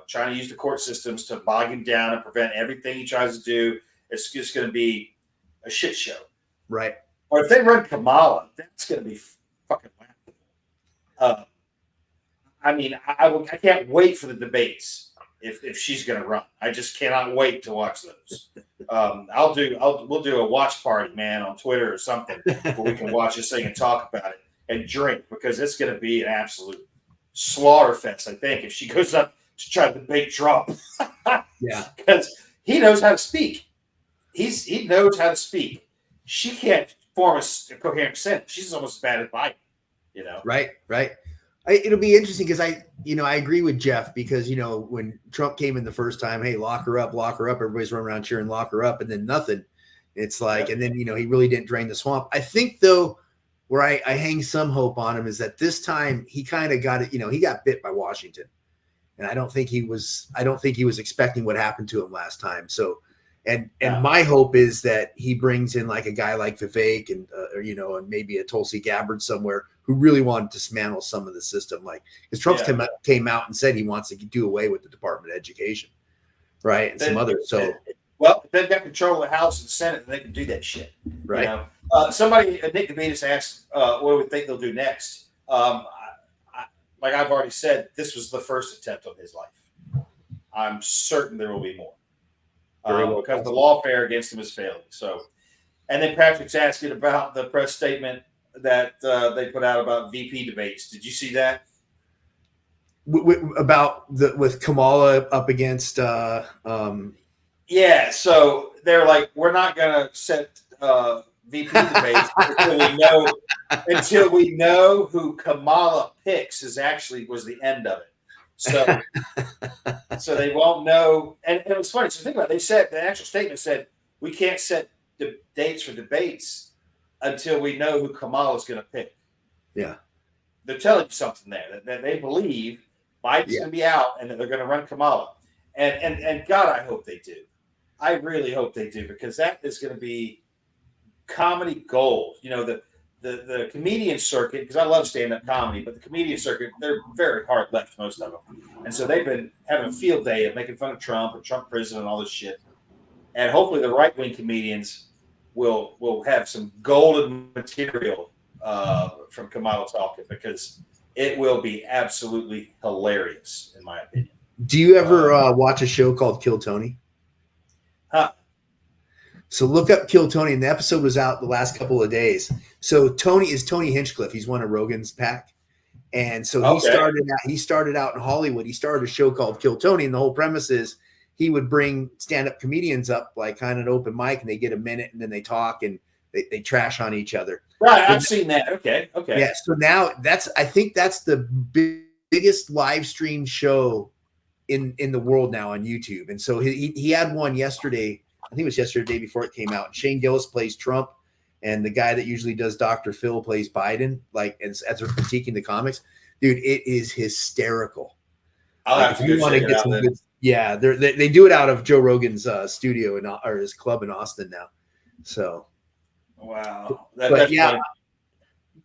Trying to use the court systems to bog him down and prevent everything he tries to do. It's just going to be a shit show. Right. Or if they run Kamala, that's going to be fucking laughable. I can't wait for the debates if she's going to run. I just cannot wait to watch those. We'll do a watch party, man, on Twitter or something where we can watch this thing and talk about it and drink, because it's going to be an absolute slaughter fest, I think, if she goes up to try to debate Trump. Yeah. Because he knows how to speak. He knows how to speak. She can't form a coherent sentence. She's almost as bad as Biden, Right. It'll be interesting because I agree with Jeff, because, when Trump came in the first time, hey, lock her up, everybody's running around cheering, lock her up, and then nothing. It's like, and then, he really didn't drain the swamp. I think, though, where I hang some hope on him is that this time he kind of got it, he got bit by Washington. And I don't think he was expecting what happened to him last time. So, and my hope is that he brings in like a guy like Vivek and maybe a Tulsi Gabbard somewhere who really wanted to dismantle some of the system. Like, because Trump came out and said he wants to do away with the Department of Education, right? And some others. So, well, if they've got control of the House and Senate, then they can do that shit. Right. Somebody, Nick DeVitas asked, what do we think they'll do next? Like I've already said, this was the first attempt of his life. I'm certain there will be more. Because the lawfare against him is failing. So, and then Patrick's asking about the press statement that they put out about VP debates. Did you see that? With Kamala up against yeah, so they're like, we're not gonna set VP debates until we know who Kamala picks was the end of it. So they won't know. And it was funny. So think about it. They said, the actual statement said, we can't set the dates for debates until we know who Kamala's going to pick. Yeah. They're telling you something there, that they believe Biden's going to be out and that they're going to run Kamala. And God, I hope they do. I really hope they do, because that is going to be comedy gold. The comedian circuit, because I love stand-up comedy, but the comedian circuit, they're very hard left, most of them. And so they've been having a field day of making fun of Trump and Trump prison and all this shit. And hopefully the right-wing comedians will have some golden material from Kamala talking, because it will be absolutely hilarious, in my opinion. Do you ever watch a show called Kill Tony? Huh. So look up Kill Tony, and the episode was out the last couple of days. So Tony Hinchcliffe. He's one of Rogan's pack. And so he started out in Hollywood. He started a show called Kill Tony, and the whole premise is he would bring stand-up comedians up, like kind of an open mic, and they get a minute and then they talk and they trash on each other. Right, I've seen that. Okay. Yeah, so now I think that's the biggest live stream show in the world now on YouTube. And so he had one yesterday. I think it was yesterday, the day before it came out. Shane Gillis plays Trump, and the guy that usually does Dr. Phil plays Biden, like as they're critiquing the comics. Dude, it is hysterical. I'll have to go check it out then. Yeah, they do it out of Joe Rogan's studio or his club in Austin now. So, wow, that's funny.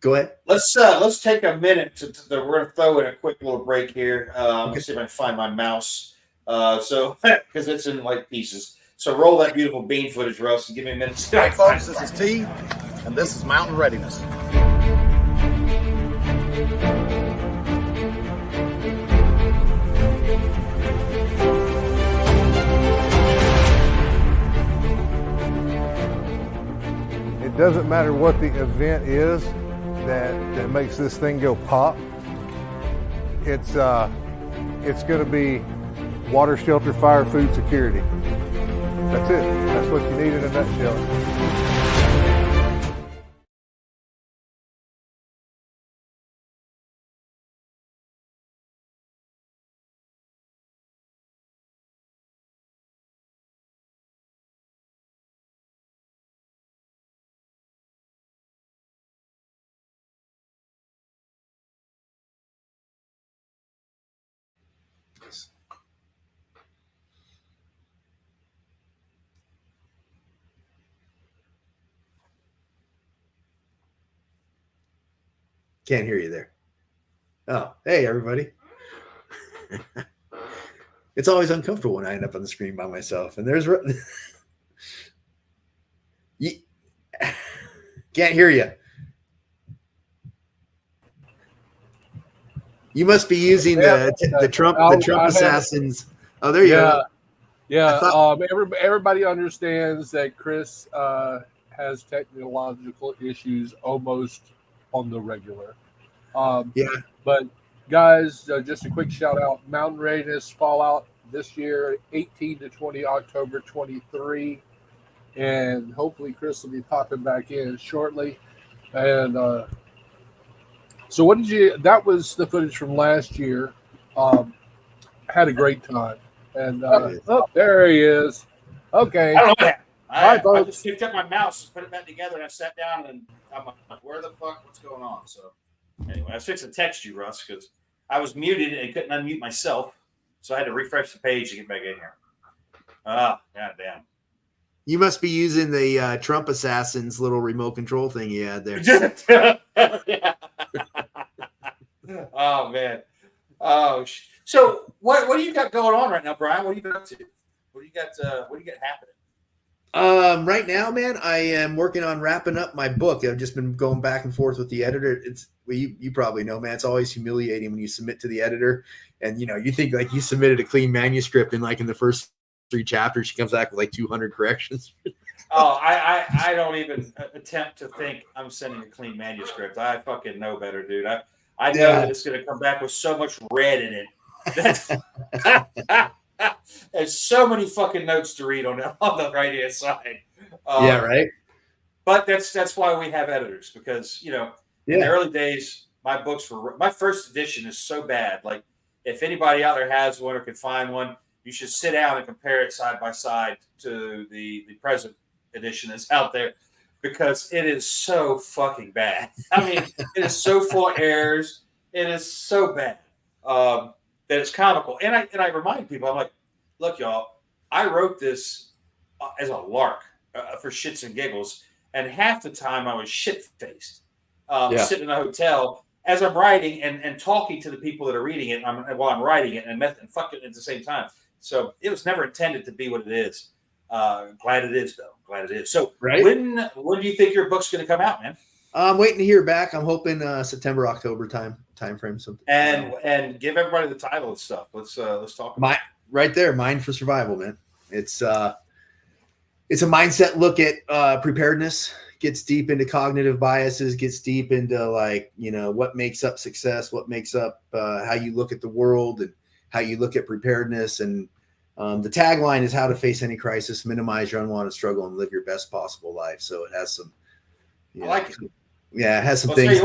Go ahead. Let's take a minute we're going to throw in a quick little break here. Let's see if I can find my mouse. So because it's in like pieces. So roll that beautiful bean footage, Russ, and give me a minute. Hey, folks, this is T, and this is Mountain Readiness. It doesn't matter what the event is that makes this thing go pop. It's going to be water, shelter, fire, food security. That's it. That's what you need in a nutshell. Can't hear you there. Oh, hey, everybody. It's always uncomfortable when I end up on the screen by myself. And there's... Can't hear you. You must be using the Trump assassins. Oh, there you go. Yeah. Everybody understands that Chris has technological issues almost on the regular. But guys, just a quick shout out: Mountain Readiness Fallout this year, 18 to 20 October 23, and hopefully Chris will be popping back in shortly. And so, what did you? That was the footage from last year. Had a great time, and there he is. Okay, I don't know what happened. I folks. just picked up my mouse, put it back together, and I sat down, and I'm like, "Where the fuck? What's going on?" So, anyway, I was fixing to text you, Russ, because I was muted and couldn't unmute myself, so I had to refresh the page to get back in here. Goddamn. You must be using the Trump assassins little remote control thing you had there. Oh man. Oh, so what do you got going on right now, Brian? What are you up to? What do you got happening? Right now, man, I am working on wrapping up my book. I've just been going back and forth with the editor. You probably know, man. It's always humiliating when you submit to the editor, and you think like you submitted a clean manuscript, and like in the first 3 chapters, she comes back with like 200 corrections. Oh, I don't even attempt to think I'm sending a clean manuscript. I fucking know better, dude. I know that it's going to come back with so much red in it. There's so many fucking notes to read on the right hand side. Yeah, right. But that's why we have editors, because in the early days, my first edition is so bad. Like, if anybody out there has one or can find one, you should sit down and compare it side by side to the present edition that's out there, because it is so fucking bad. I mean, it is so full of errors. It is so bad that it's comical. And I remind people, I'm like, look, y'all, I wrote this as a lark for shits and giggles, and half the time I was shit-faced, sitting in a hotel as I'm writing and talking to the people that are reading it while I'm writing it, and fucking at the same time. So it was never intended to be what it is. Glad it is, though. Glad it is. So when do you think your book's going to come out, man? I'm waiting to hear back. I'm hoping September, October time frame. Something. And give everybody the title and stuff. Let's talk about it. Right there, Mind for Survival, man. It's a mindset look at preparedness. Gets deep into cognitive biases. Gets deep into what makes up success, what makes up how you look at the world, and how you look at preparedness. And the tagline is how to face any crisis, minimize your unwanted struggle, and live your best possible life. So it has some. I like it. Yeah, it has some things.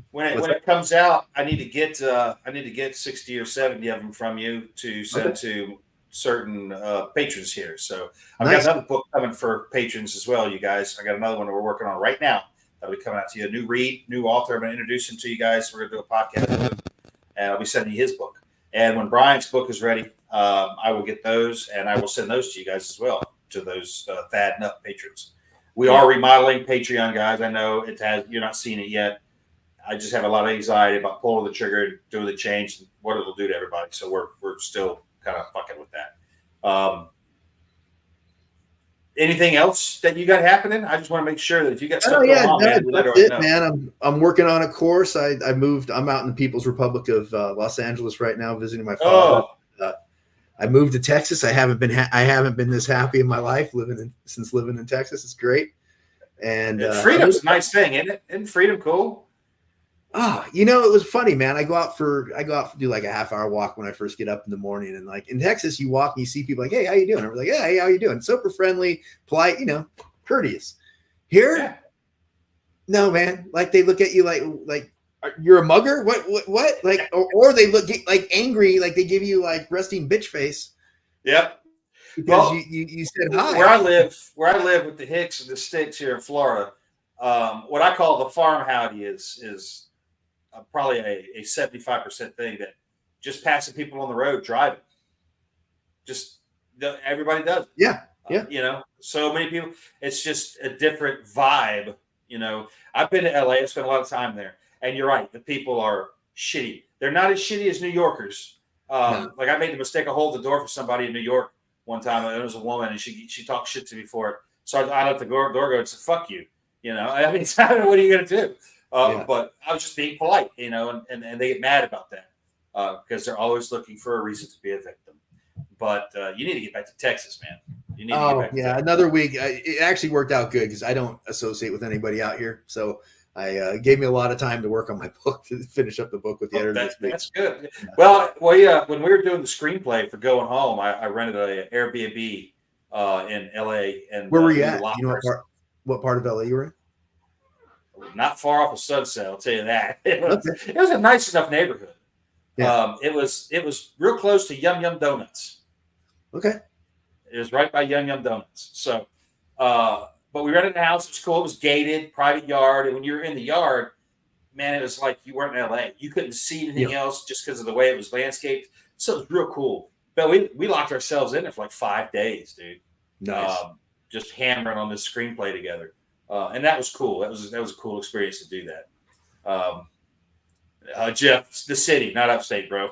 When it comes out, I need to get 60 or 70 of them from you to send to certain patrons here. So I've got another book coming for patrons as well, you guys. I got another one that we're working on right now that'll be coming out to you. A new author. I'm going to introduce him to you guys. We're going to do a podcast with him, and I'll be sending you his book. And when Brian's book is ready, I will get those, and I will send those to you guys as well, to those Thad Nut patrons. We are remodeling Patreon, guys. I know you're not seeing it yet. I just have a lot of anxiety about pulling the trigger and doing the change and what it'll do to everybody. So we're still kind of fucking with that. Anything else that you got happening? I just want to make sure that if you got stuff going on, that's it, man. I'm working on a course. I moved. I'm out in the People's Republic of Los Angeles right now, visiting my father. I moved to Texas. I haven't been this happy in my life since living in Texas. It's great. And freedom's a nice thing, isn't it? Isn't freedom cool? It was funny, man. I go out to do like a half-hour walk when I first get up in the morning, and like in Texas, you walk and you see people like, "Hey, how you doing?" I'm like, "Yeah, hey, how you doing?" Super friendly, polite, courteous. Here, no, man. Like they look at you like you're a mugger. What? Like, or they look like angry, like they give you like resting bitch face. Yep. Because you said hi. Where I live with the Hicks and the Sticks here in Florida, what I call the farm howdy is probably a 75% thing, that just passing people on the road driving. Just everybody does it. Yeah. So many people. It's just a different vibe. I've been to LA. I spent a lot of time there, and you're right. The people are shitty. They're not as shitty as New Yorkers. No. Like I made the mistake of holding the door for somebody in New York one time. It was a woman, and she talked shit to me for it. So I let the door go and said, "Fuck you." You know, I mean, what are you going to do? But I was just being polite, you know, and they get mad about that because they're always looking for a reason to be a victim. But you need to get back to Texas, man. You need to get back to Texas. Another week. It actually worked out good because I don't associate with anybody out here. So I gave me a lot of time to work on my book, to finish up the book with the editor. That's good. Well, yeah, when we were doing the screenplay for Going Home, I rented an Airbnb in LA. And where were you at? You know what part of LA you were in? Not far off of Sunset, I'll tell you that. It was a nice enough neighborhood. Yeah. It was real close to Yum Yum Donuts. Okay. It was right by Yum Yum Donuts. So, but we rented a house. It was cool. It was gated, private yard. And when you were in the yard, man, it was like you weren't in LA. You couldn't see anything else just because of the way it was landscaped. So it was real cool. But we locked ourselves in there for like 5 days, dude. Nice. Just hammering on this screenplay together. And that was cool. That was a cool experience to do that. Jeff, the city, not upstate, bro.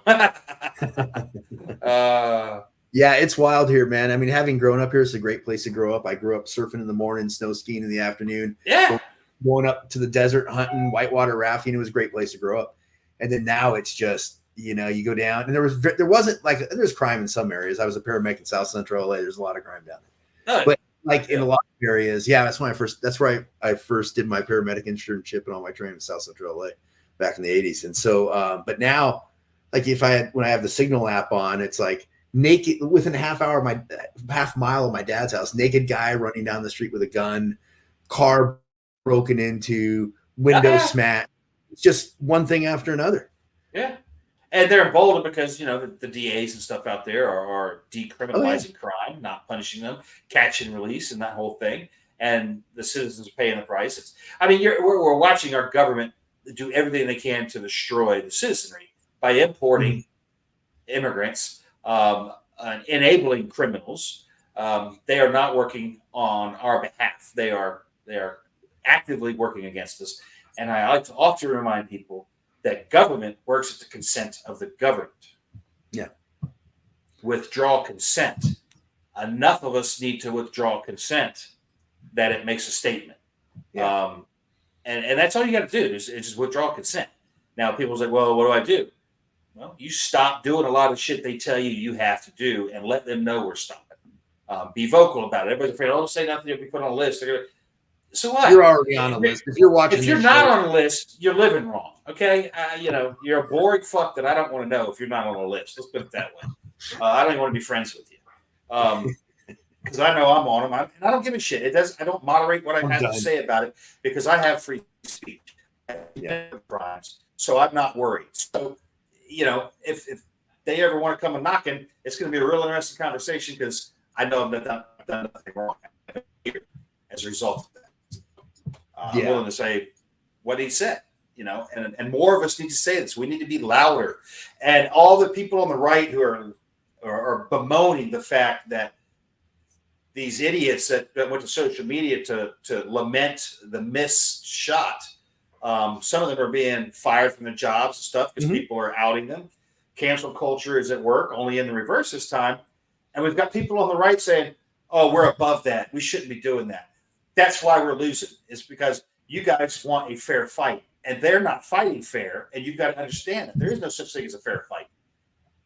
Yeah, it's wild here, man. I mean, having grown up here, it's a great place to grow up. I grew up surfing in the morning, snow skiing in the afternoon. Yeah. Going up to the desert, hunting, whitewater rafting. It was a great place to grow up. And then now it's just, you know, you go down, and there's crime in some areas. I was a paramedic in South Central LA. There's a lot of crime down there. But like in a lot of areas, that's where I first did my paramedic internship and all my training in South Central LA back in the 80s. And so, but now, like when I have the Signal app on, it's like naked within a half mile of my dad's house, naked guy running down the street with a gun, car broken into, window smashed. It's just one thing after another. Yeah. And they're emboldened because, you know, the DAs and stuff out there are decriminalizing crime, not punishing them, catch and release and that whole thing. And the citizens are paying the price. We're watching our government do everything they can to destroy the citizenry by importing immigrants, enabling criminals. They are not working on our behalf. They are actively working against us. And I like to often remind people that government works at the consent of the governed. Yeah. Withdraw consent. Enough of us need to withdraw consent that it makes a statement. Yeah. And that's all you got to do is just withdraw consent. Now, people say, well, what do I do? Well, you stop doing a lot of shit they tell you have to do and let them know we're stopping. Be vocal about it. Everybody's afraid, don't say nothing, you'll be put on a list. So what? You're already on a list. If you're watching, if you're not on a list, you're living wrong. Okay, you're a boring fuck that I don't want to know if you're not on a list. Let's put it that way. I don't even want to be friends with you because I know I'm on them, and I don't give a shit. I don't moderate what I have to say about it because I have free speech. So I'm not worried. So if they ever want to come and knocking, it's going to be a real interesting conversation because I know that I've done nothing wrong as a result of that. I'm willing to say what he said, and more of us need to say this. We need to be louder. And all the people on the right who are bemoaning the fact that these idiots that went to social media to lament the missed shot, some of them are being fired from their jobs and stuff because people are outing them. Cancel culture is at work, only in the reverse this time. And we've got people on the right saying, oh, we're above that. We shouldn't be doing that. That's why we're losing. It's because you guys want a fair fight, and they're not fighting fair. And you've got to understand that there is no such thing as a fair fight.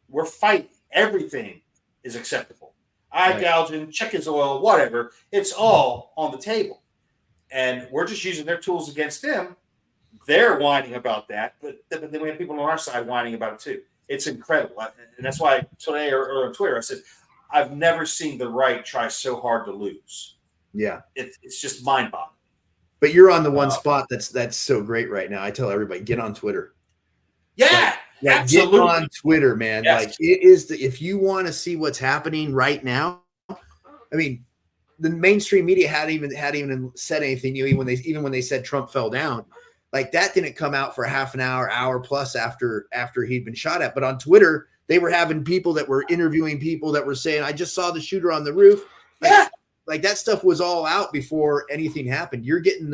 We're fighting. Everything is acceptable. Eye gouging, check his oil, whatever. It's all on the table. And we're just using their tools against them. They're whining about that, but then we have people on our side whining about it too. It's incredible. And that's why today or on Twitter, I said, I've never seen the right try so hard to lose. Yeah. It's just mind-boggling. But you're on the one spot that's so great right now. I tell everybody, get on Twitter. Yeah, absolutely. Get on Twitter, man. Yes. Like it is if you want to see what's happening right now. I mean, the mainstream media hadn't even said anything. Even when they said Trump fell down, like that didn't come out for half an hour plus after he'd been shot at. But on Twitter, they were having people that were interviewing people that were saying, "I just saw the shooter on the roof." Like that stuff was all out before anything happened. You're getting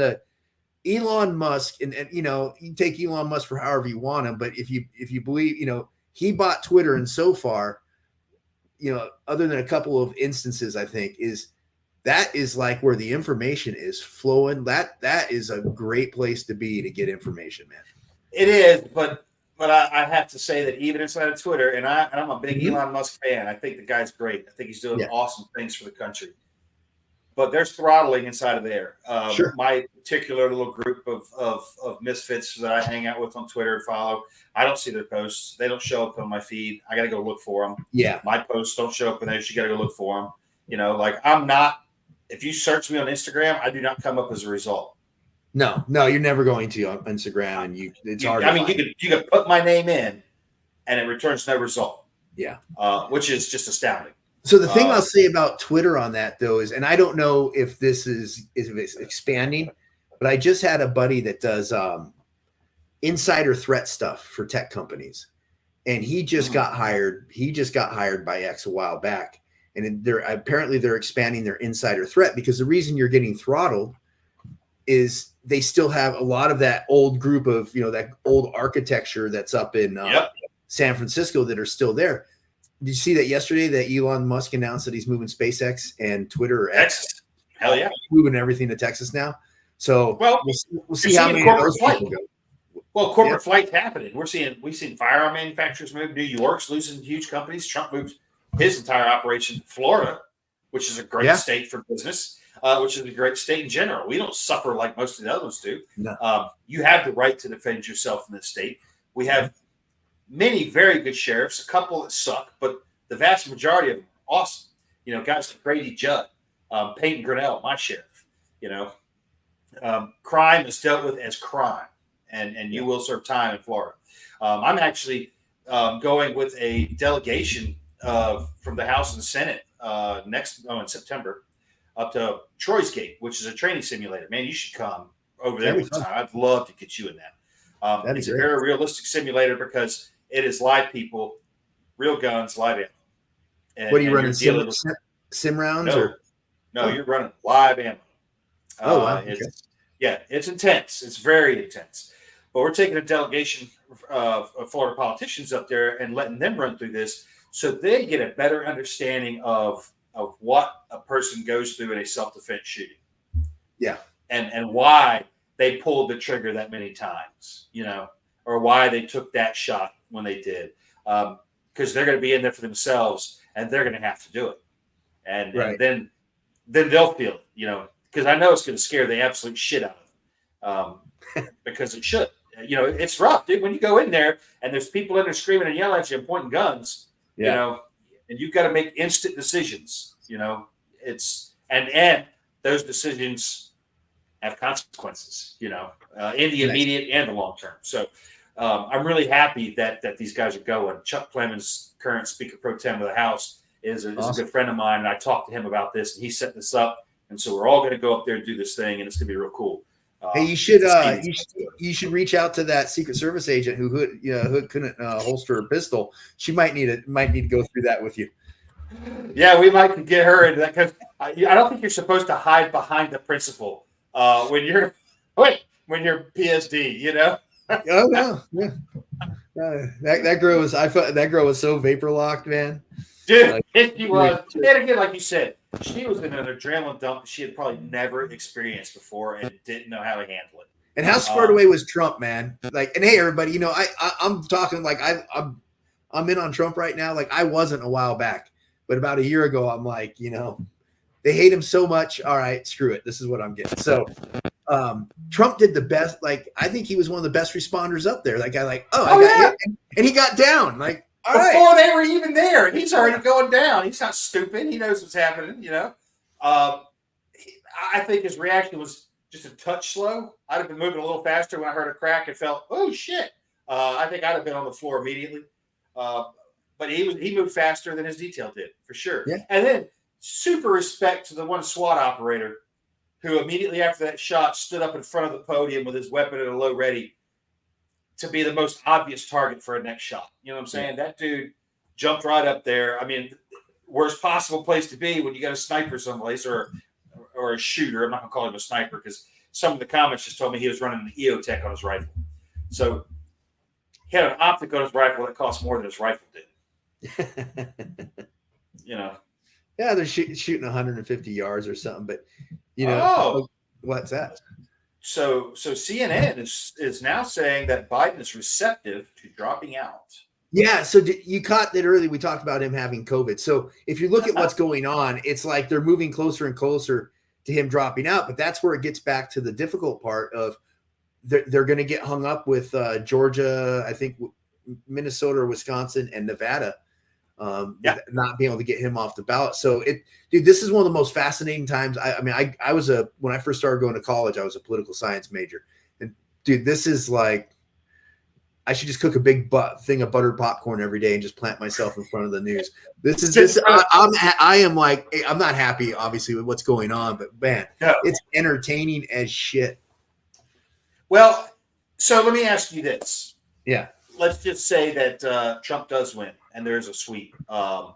Elon Musk, and you know, you take Elon Musk for however you want him, but if you believe, you know, he bought Twitter, and so far, you know, other than a couple of instances, I think that is like where the information is flowing. That is a great place to be to get information, man. It is, but I have to say that even inside of Twitter, and I'm a big Elon Musk fan. I think the guy's great. I think he's doing awesome things for the country. But there's throttling inside of there. Sure. My particular little group of misfits that I hang out with on Twitter and follow, I don't see their posts. They don't show up on my feed. I got to go look for them. Yeah. My posts don't show up in there. You got to go look for them. You know, like I'm not. If you search me on Instagram, I do not come up as a result. No, you're never going to on Instagram, and it's hard. I mean, you could put my name in, and it returns no result. Yeah. Which is just astounding. So the thing I'll say about Twitter on that though is, and I don't know if this is it's expanding, but I just had a buddy that does insider threat stuff for tech companies, and he just got hired. He just got hired by X a while back, and they're expanding their insider threat because the reason you're getting throttled is they still have a lot of that old group of, you know, that old architecture that's up in San Francisco that are still there. Did you see that yesterday that Elon Musk announced that he's moving SpaceX and Twitter or X? Hell yeah. Moving everything to Texas now. So we'll see how many of those people go. Well, corporate flight's happening. We've seen firearm manufacturers move. New York's losing huge companies. Trump moved his entire operation to Florida, which is a great state for business, which is a great state in general. We don't suffer like most of the others do. No. You have the right to defend yourself in this state. We have many very good sheriffs, a couple that suck, but the vast majority of them are awesome. You know, guys like Grady Judd, Peyton Grinnell, my sheriff. You know, crime is dealt with as crime, and you will serve time in Florida. I'm actually going with a delegation from the House and the Senate in September up to Troy's Gate, which is a training simulator. Man, you should come over there one time. I'd love to get you in that. It's a very realistic simulator because it is live people, real guns, live ammo. And, what are you running? Sim rounds? No, you're running live ammo. Wow. It's intense. It's very intense. But we're taking a delegation of Florida politicians up there and letting them run through this so they get a better understanding of what a person goes through in a self-defense shooting. Yeah. And why they pulled the trigger that many times, you know, or why they took that shot when they did. Because they're going to be in there for themselves and they're going to have to do it. And then they'll feel it, you know, because I know it's going to scare the absolute shit out of them because it should. You know, it's rough, dude. When you go in there and there's people in there screaming and yelling at you and pointing guns, you know, and you've got to make instant decisions, you know, and those decisions have consequences, you know, in the immediate and the long term. So I'm really happy that these guys are going. Chuck Clemens, current Speaker Pro Tem of the House, is a good friend of mine, and I talked to him about this, and he set this up, and so we're all going to go up there and do this thing, and it's going to be real cool. Hey, you should reach out to that Secret Service agent who couldn't holster a pistol. She might need to go through that with you. Yeah, we might get her into that because I don't think you're supposed to hide behind the principal when you're PSD. You know. Oh no, yeah. That girl was so vapor locked, man. Dude, she was. And again, like you said, she was in an adrenaline dump she had probably never experienced before and didn't know how to handle it. And how squared away was Trump, man? Like, and hey, everybody, you know, I'm talking like I'm in on Trump right now. Like I wasn't a while back, but about a year ago, I'm like, you know, they hate him so much. All right, screw it. This is what I'm getting. So Trump did the best. Like, I think he was one of the best responders up there. That guy, like, I got hit, and he got down. Like, before they were even there, he's already going down. He's not stupid. He knows what's happening. You know, I think his reaction was just a touch slow. I'd have been moving a little faster when I heard a crack and felt, oh shit. I think I'd have been on the floor immediately. But he moved faster than his detail did, for sure. Yeah. And then super respect to the one SWAT operator who immediately after that shot stood up in front of the podium with his weapon at a low ready to be the most obvious target for a next shot. You know what I'm saying? That dude jumped right up there. I mean, worst possible place to be when you got a sniper someplace or a shooter. I'm not going to call him a sniper because some of the comments just told me he was running an EOTech on his rifle. So he had an optic on his rifle that cost more than his rifle did. Yeah, they're shooting 150 yards or something, but what's that? So CNN is now saying that Biden is receptive to dropping out. Yeah, so you caught that early. We talked about him having COVID. So if you look at what's going on, it's like they're moving closer and closer to him dropping out. But that's where it gets back to the difficult part of they're going to get hung up with Georgia, I think Minnesota, Wisconsin, and Nevada, not being able to get him off the ballot. So dude, this is one of the most fascinating times. I was when I first started going to college, I was a political science major, and dude, this is like, I should just cook a big thing of buttered popcorn every day and just plant myself in front of the news. I'm not happy, obviously, with what's going on, but man, it's entertaining as shit. Well, so let me ask you this. Yeah. Let's just say that Trump does win and there's a sweep. From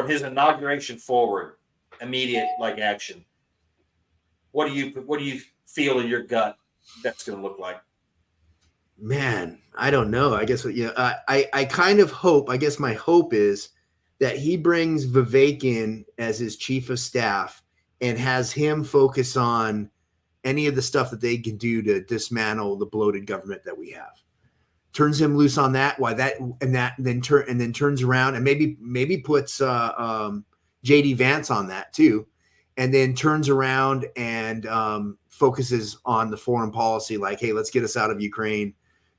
his inauguration forward, immediate action. What do you feel in your gut that's going to look like? Man, I don't know. I guess I kind of hope. I guess my hope is that he brings Vivek in as his chief of staff and has him focus on any of the stuff that they can do to dismantle the bloated government that we have. Turns him loose on that. Then turns around and maybe puts JD Vance on that too, and then turns around and focuses on the foreign policy. Like, hey, let's get us out of Ukraine.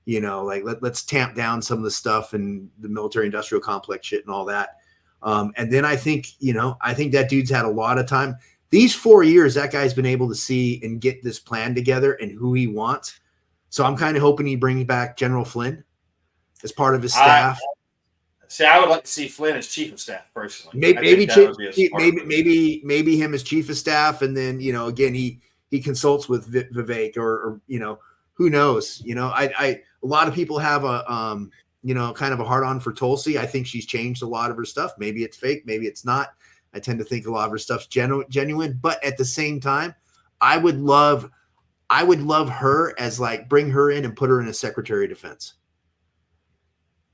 Let's tamp down some of the stuff and the military industrial complex shit and all that. And then I think that dude's had a lot of time. These 4 years, that guy's been able to see and get this plan together and who he wants. So I'm kind of hoping he brings back General Flynn as part of his staff. I would like to see Flynn as chief of staff personally. Maybe him as chief of staff, and then again he consults with Vivek or who knows. A lot of people have a kind of a hard on for Tulsi. I think she's changed a lot of her stuff. Maybe it's fake, maybe it's not. I tend to think a lot of her stuff's genuine, but at the same time, I would love her as bring her in and put her in as Secretary of Defense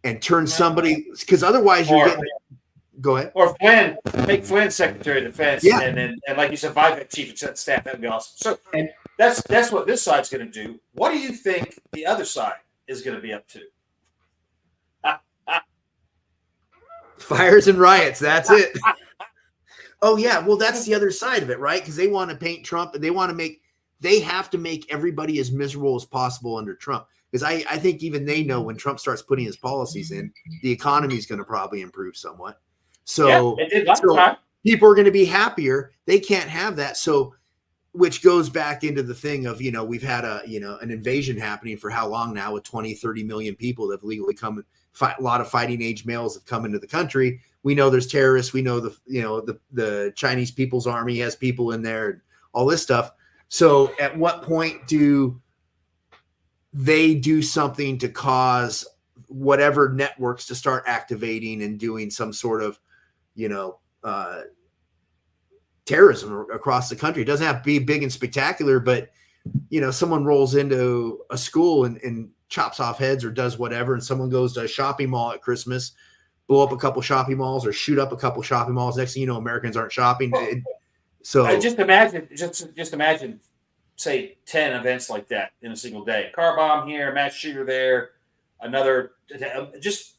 and turn somebody, because otherwise you're getting. Go ahead. Or Flynn, make Flynn Secretary of Defense, and like you said, Vivek chief of staff. That'd be awesome. So that's what this side's going to do. What do you think the other side is going to be up to? Fires and riots. That's it. Oh yeah, well that's the other side of it, right? Because they want to paint Trump, and they have to make everybody as miserable as possible under Trump. Because I think even they know when Trump starts putting his policies in, the economy is going to probably improve somewhat. So, it did last time. People are going to be happier. They can't have that. So, which goes back into the thing of, we've had an invasion happening for how long now with 20, 30 million people that have legally come. A lot of fighting age males have come into the country. We know there's terrorists. We know the Chinese People's Army has people in there and all this stuff. So at what point do they do something to cause whatever networks to start activating and doing some sort of, terrorism across the country? It doesn't have to be big and spectacular, but, someone rolls into a school and chops off heads or does whatever, and someone goes to a shopping mall at Christmas, blow up a couple shopping malls or shoot up a couple shopping malls. Next thing you know, Americans aren't shopping. So just imagine, say 10 events like that in a single day. Car bomb here, mass shooter there, another, just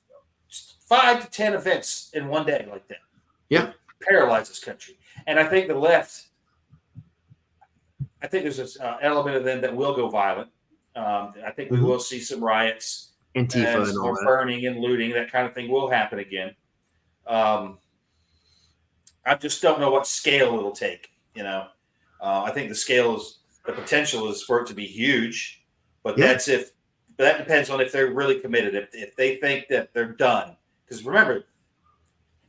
5 to 10 events in one day like that. Yeah, paralyze this country. And I think the left, I think there's this element of them that will go violent. I think we will see some riots, Antifa and all that. Burning and looting. That kind of thing will happen again. I just don't know what scale it'll take. I think the potential is for it to be huge, but that depends on if they're really committed. If they think that they're done, because remember,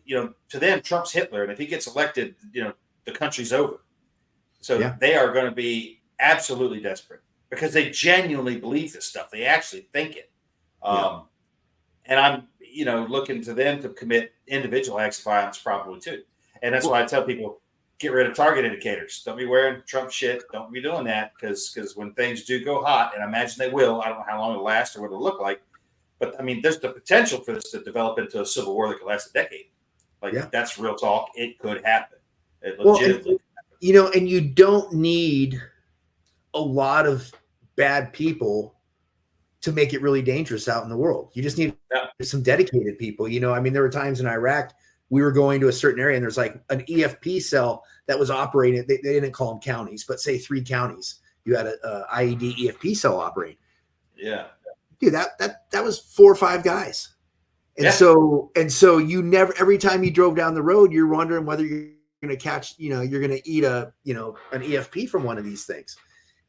to them, Trump's Hitler, and if he gets elected, the country's over. So they are going to be absolutely desperate because they genuinely believe this stuff. They actually think it. And I'm, looking to them to commit individual acts of violence probably too. And that's why I tell people, get rid of target indicators. Don't be wearing Trump shit. Don't be doing that because when things do go hot, and I imagine they will, I don't know how long it'll last or what it'll look like. But I mean, there's the potential for this to develop into a civil war that could last a decade. Like that's real talk. It could happen. It legitimately. Well, and you don't need a lot of bad people to make it really dangerous out in the world. You just need some dedicated people. I mean, there were times in Iraq we were going to a certain area and there's like an EFP cell that was operating. They didn't call them counties, but say 3 counties. You had a IED EFP cell operating. Yeah. Dude, that was 4 or 5 guys. And so you never, every time you drove down the road, you're wondering whether you're going to catch, you're going to eat an EFP from one of these things.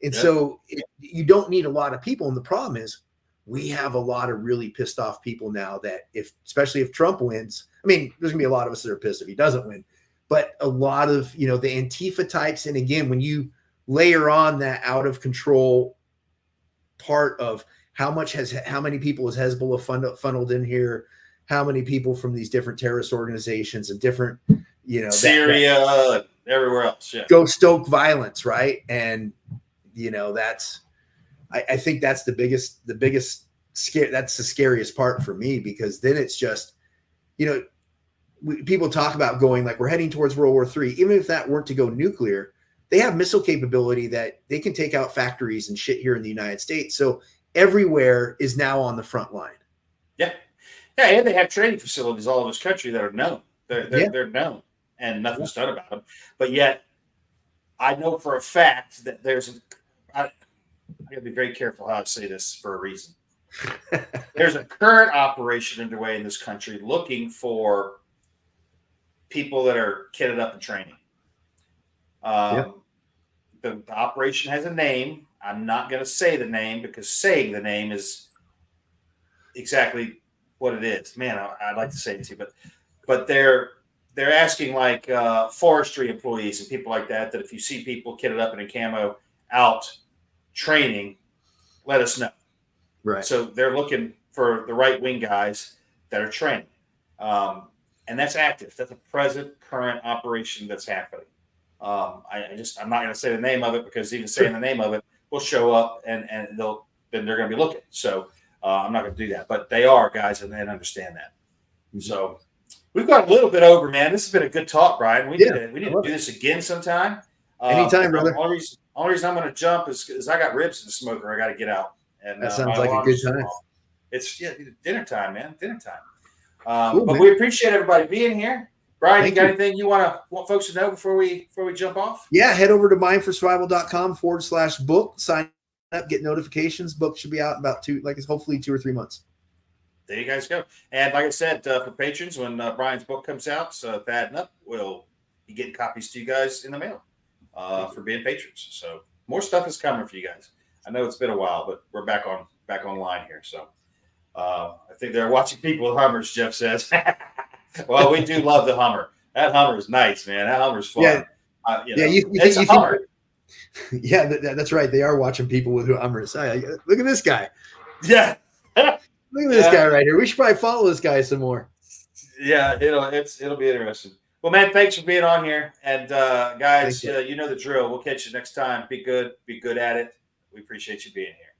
And so you don't need a lot of people. And the problem is we have a lot of really pissed off people now that especially if Trump wins, I mean, there's gonna be a lot of us that are pissed if he doesn't win, but a lot of, the Antifa types. And again, when you layer on that out of control part of how many people has Hezbollah funneled in here, how many people from these different terrorist organizations and different, Syria and everywhere else. Yeah. Go stoke violence. Right. And, I think that's the biggest scare. That's the scariest part for me, because then it's just, people talk about going like we're heading towards World War III. Even if that weren't to go nuclear, they have missile capability that they can take out factories and shit here in the United States. So everywhere is now on the front line. Yeah. Yeah. And they have training facilities all over this country that are known. They're known and nothing's done about them. But yet I know for a fact that I got to be very careful how I say this for a reason. There's a current operation underway in this country looking for people that are kitted up in training. The operation has a name. I'm not going to say the name because saying the name is exactly what it is. Man, I'd like to say it to you, but they're asking like forestry employees and people like that if you see people kitted up in a camo out training, let us know. Right. So they're looking for the right wing guys that are training. And that's active. That's a current operation that's happening. I'm not going to say the name of it because even saying the name of it will show up and then they're going to be looking. So I'm not going to do that, but they are guys and they understand that. So we've got a little bit over, man. This has been a good talk, Brian. We need to do this again sometime. Anytime, brother. Only reason I'm going to jump is I got ribs in the smoker. I got to get out. And that sounds like a good time. It's dinner time, man. Dinner time. Cool, but man. we appreciate everybody being here. Brian, you got anything you want folks to know before we jump off? Yeah, head over to mindforsurvival.com/book. Sign up, get notifications. Book should be out about hopefully 2 or 3 months. There you guys go. And like I said, for patrons, when Brian's book comes out, Thad and Up will be getting copies to you guys in the mail for being patrons. So more stuff is coming for you guys. I know it's been a while, but we're back online here. So I think they're watching people with Hummers, Jeff says. Well, we do love the Hummer. That Hummer is nice, man. That Hummer's fun. Yeah, it's a Hummer. Yeah, that's right. They are watching people with Hummers. Look at this guy. Yeah. Look at this guy right here. We should probably follow this guy some more. Yeah, it'll be interesting. Well, man, thanks for being on here. And guys, you know the drill. We'll catch you next time. Be good at it. We appreciate you being here.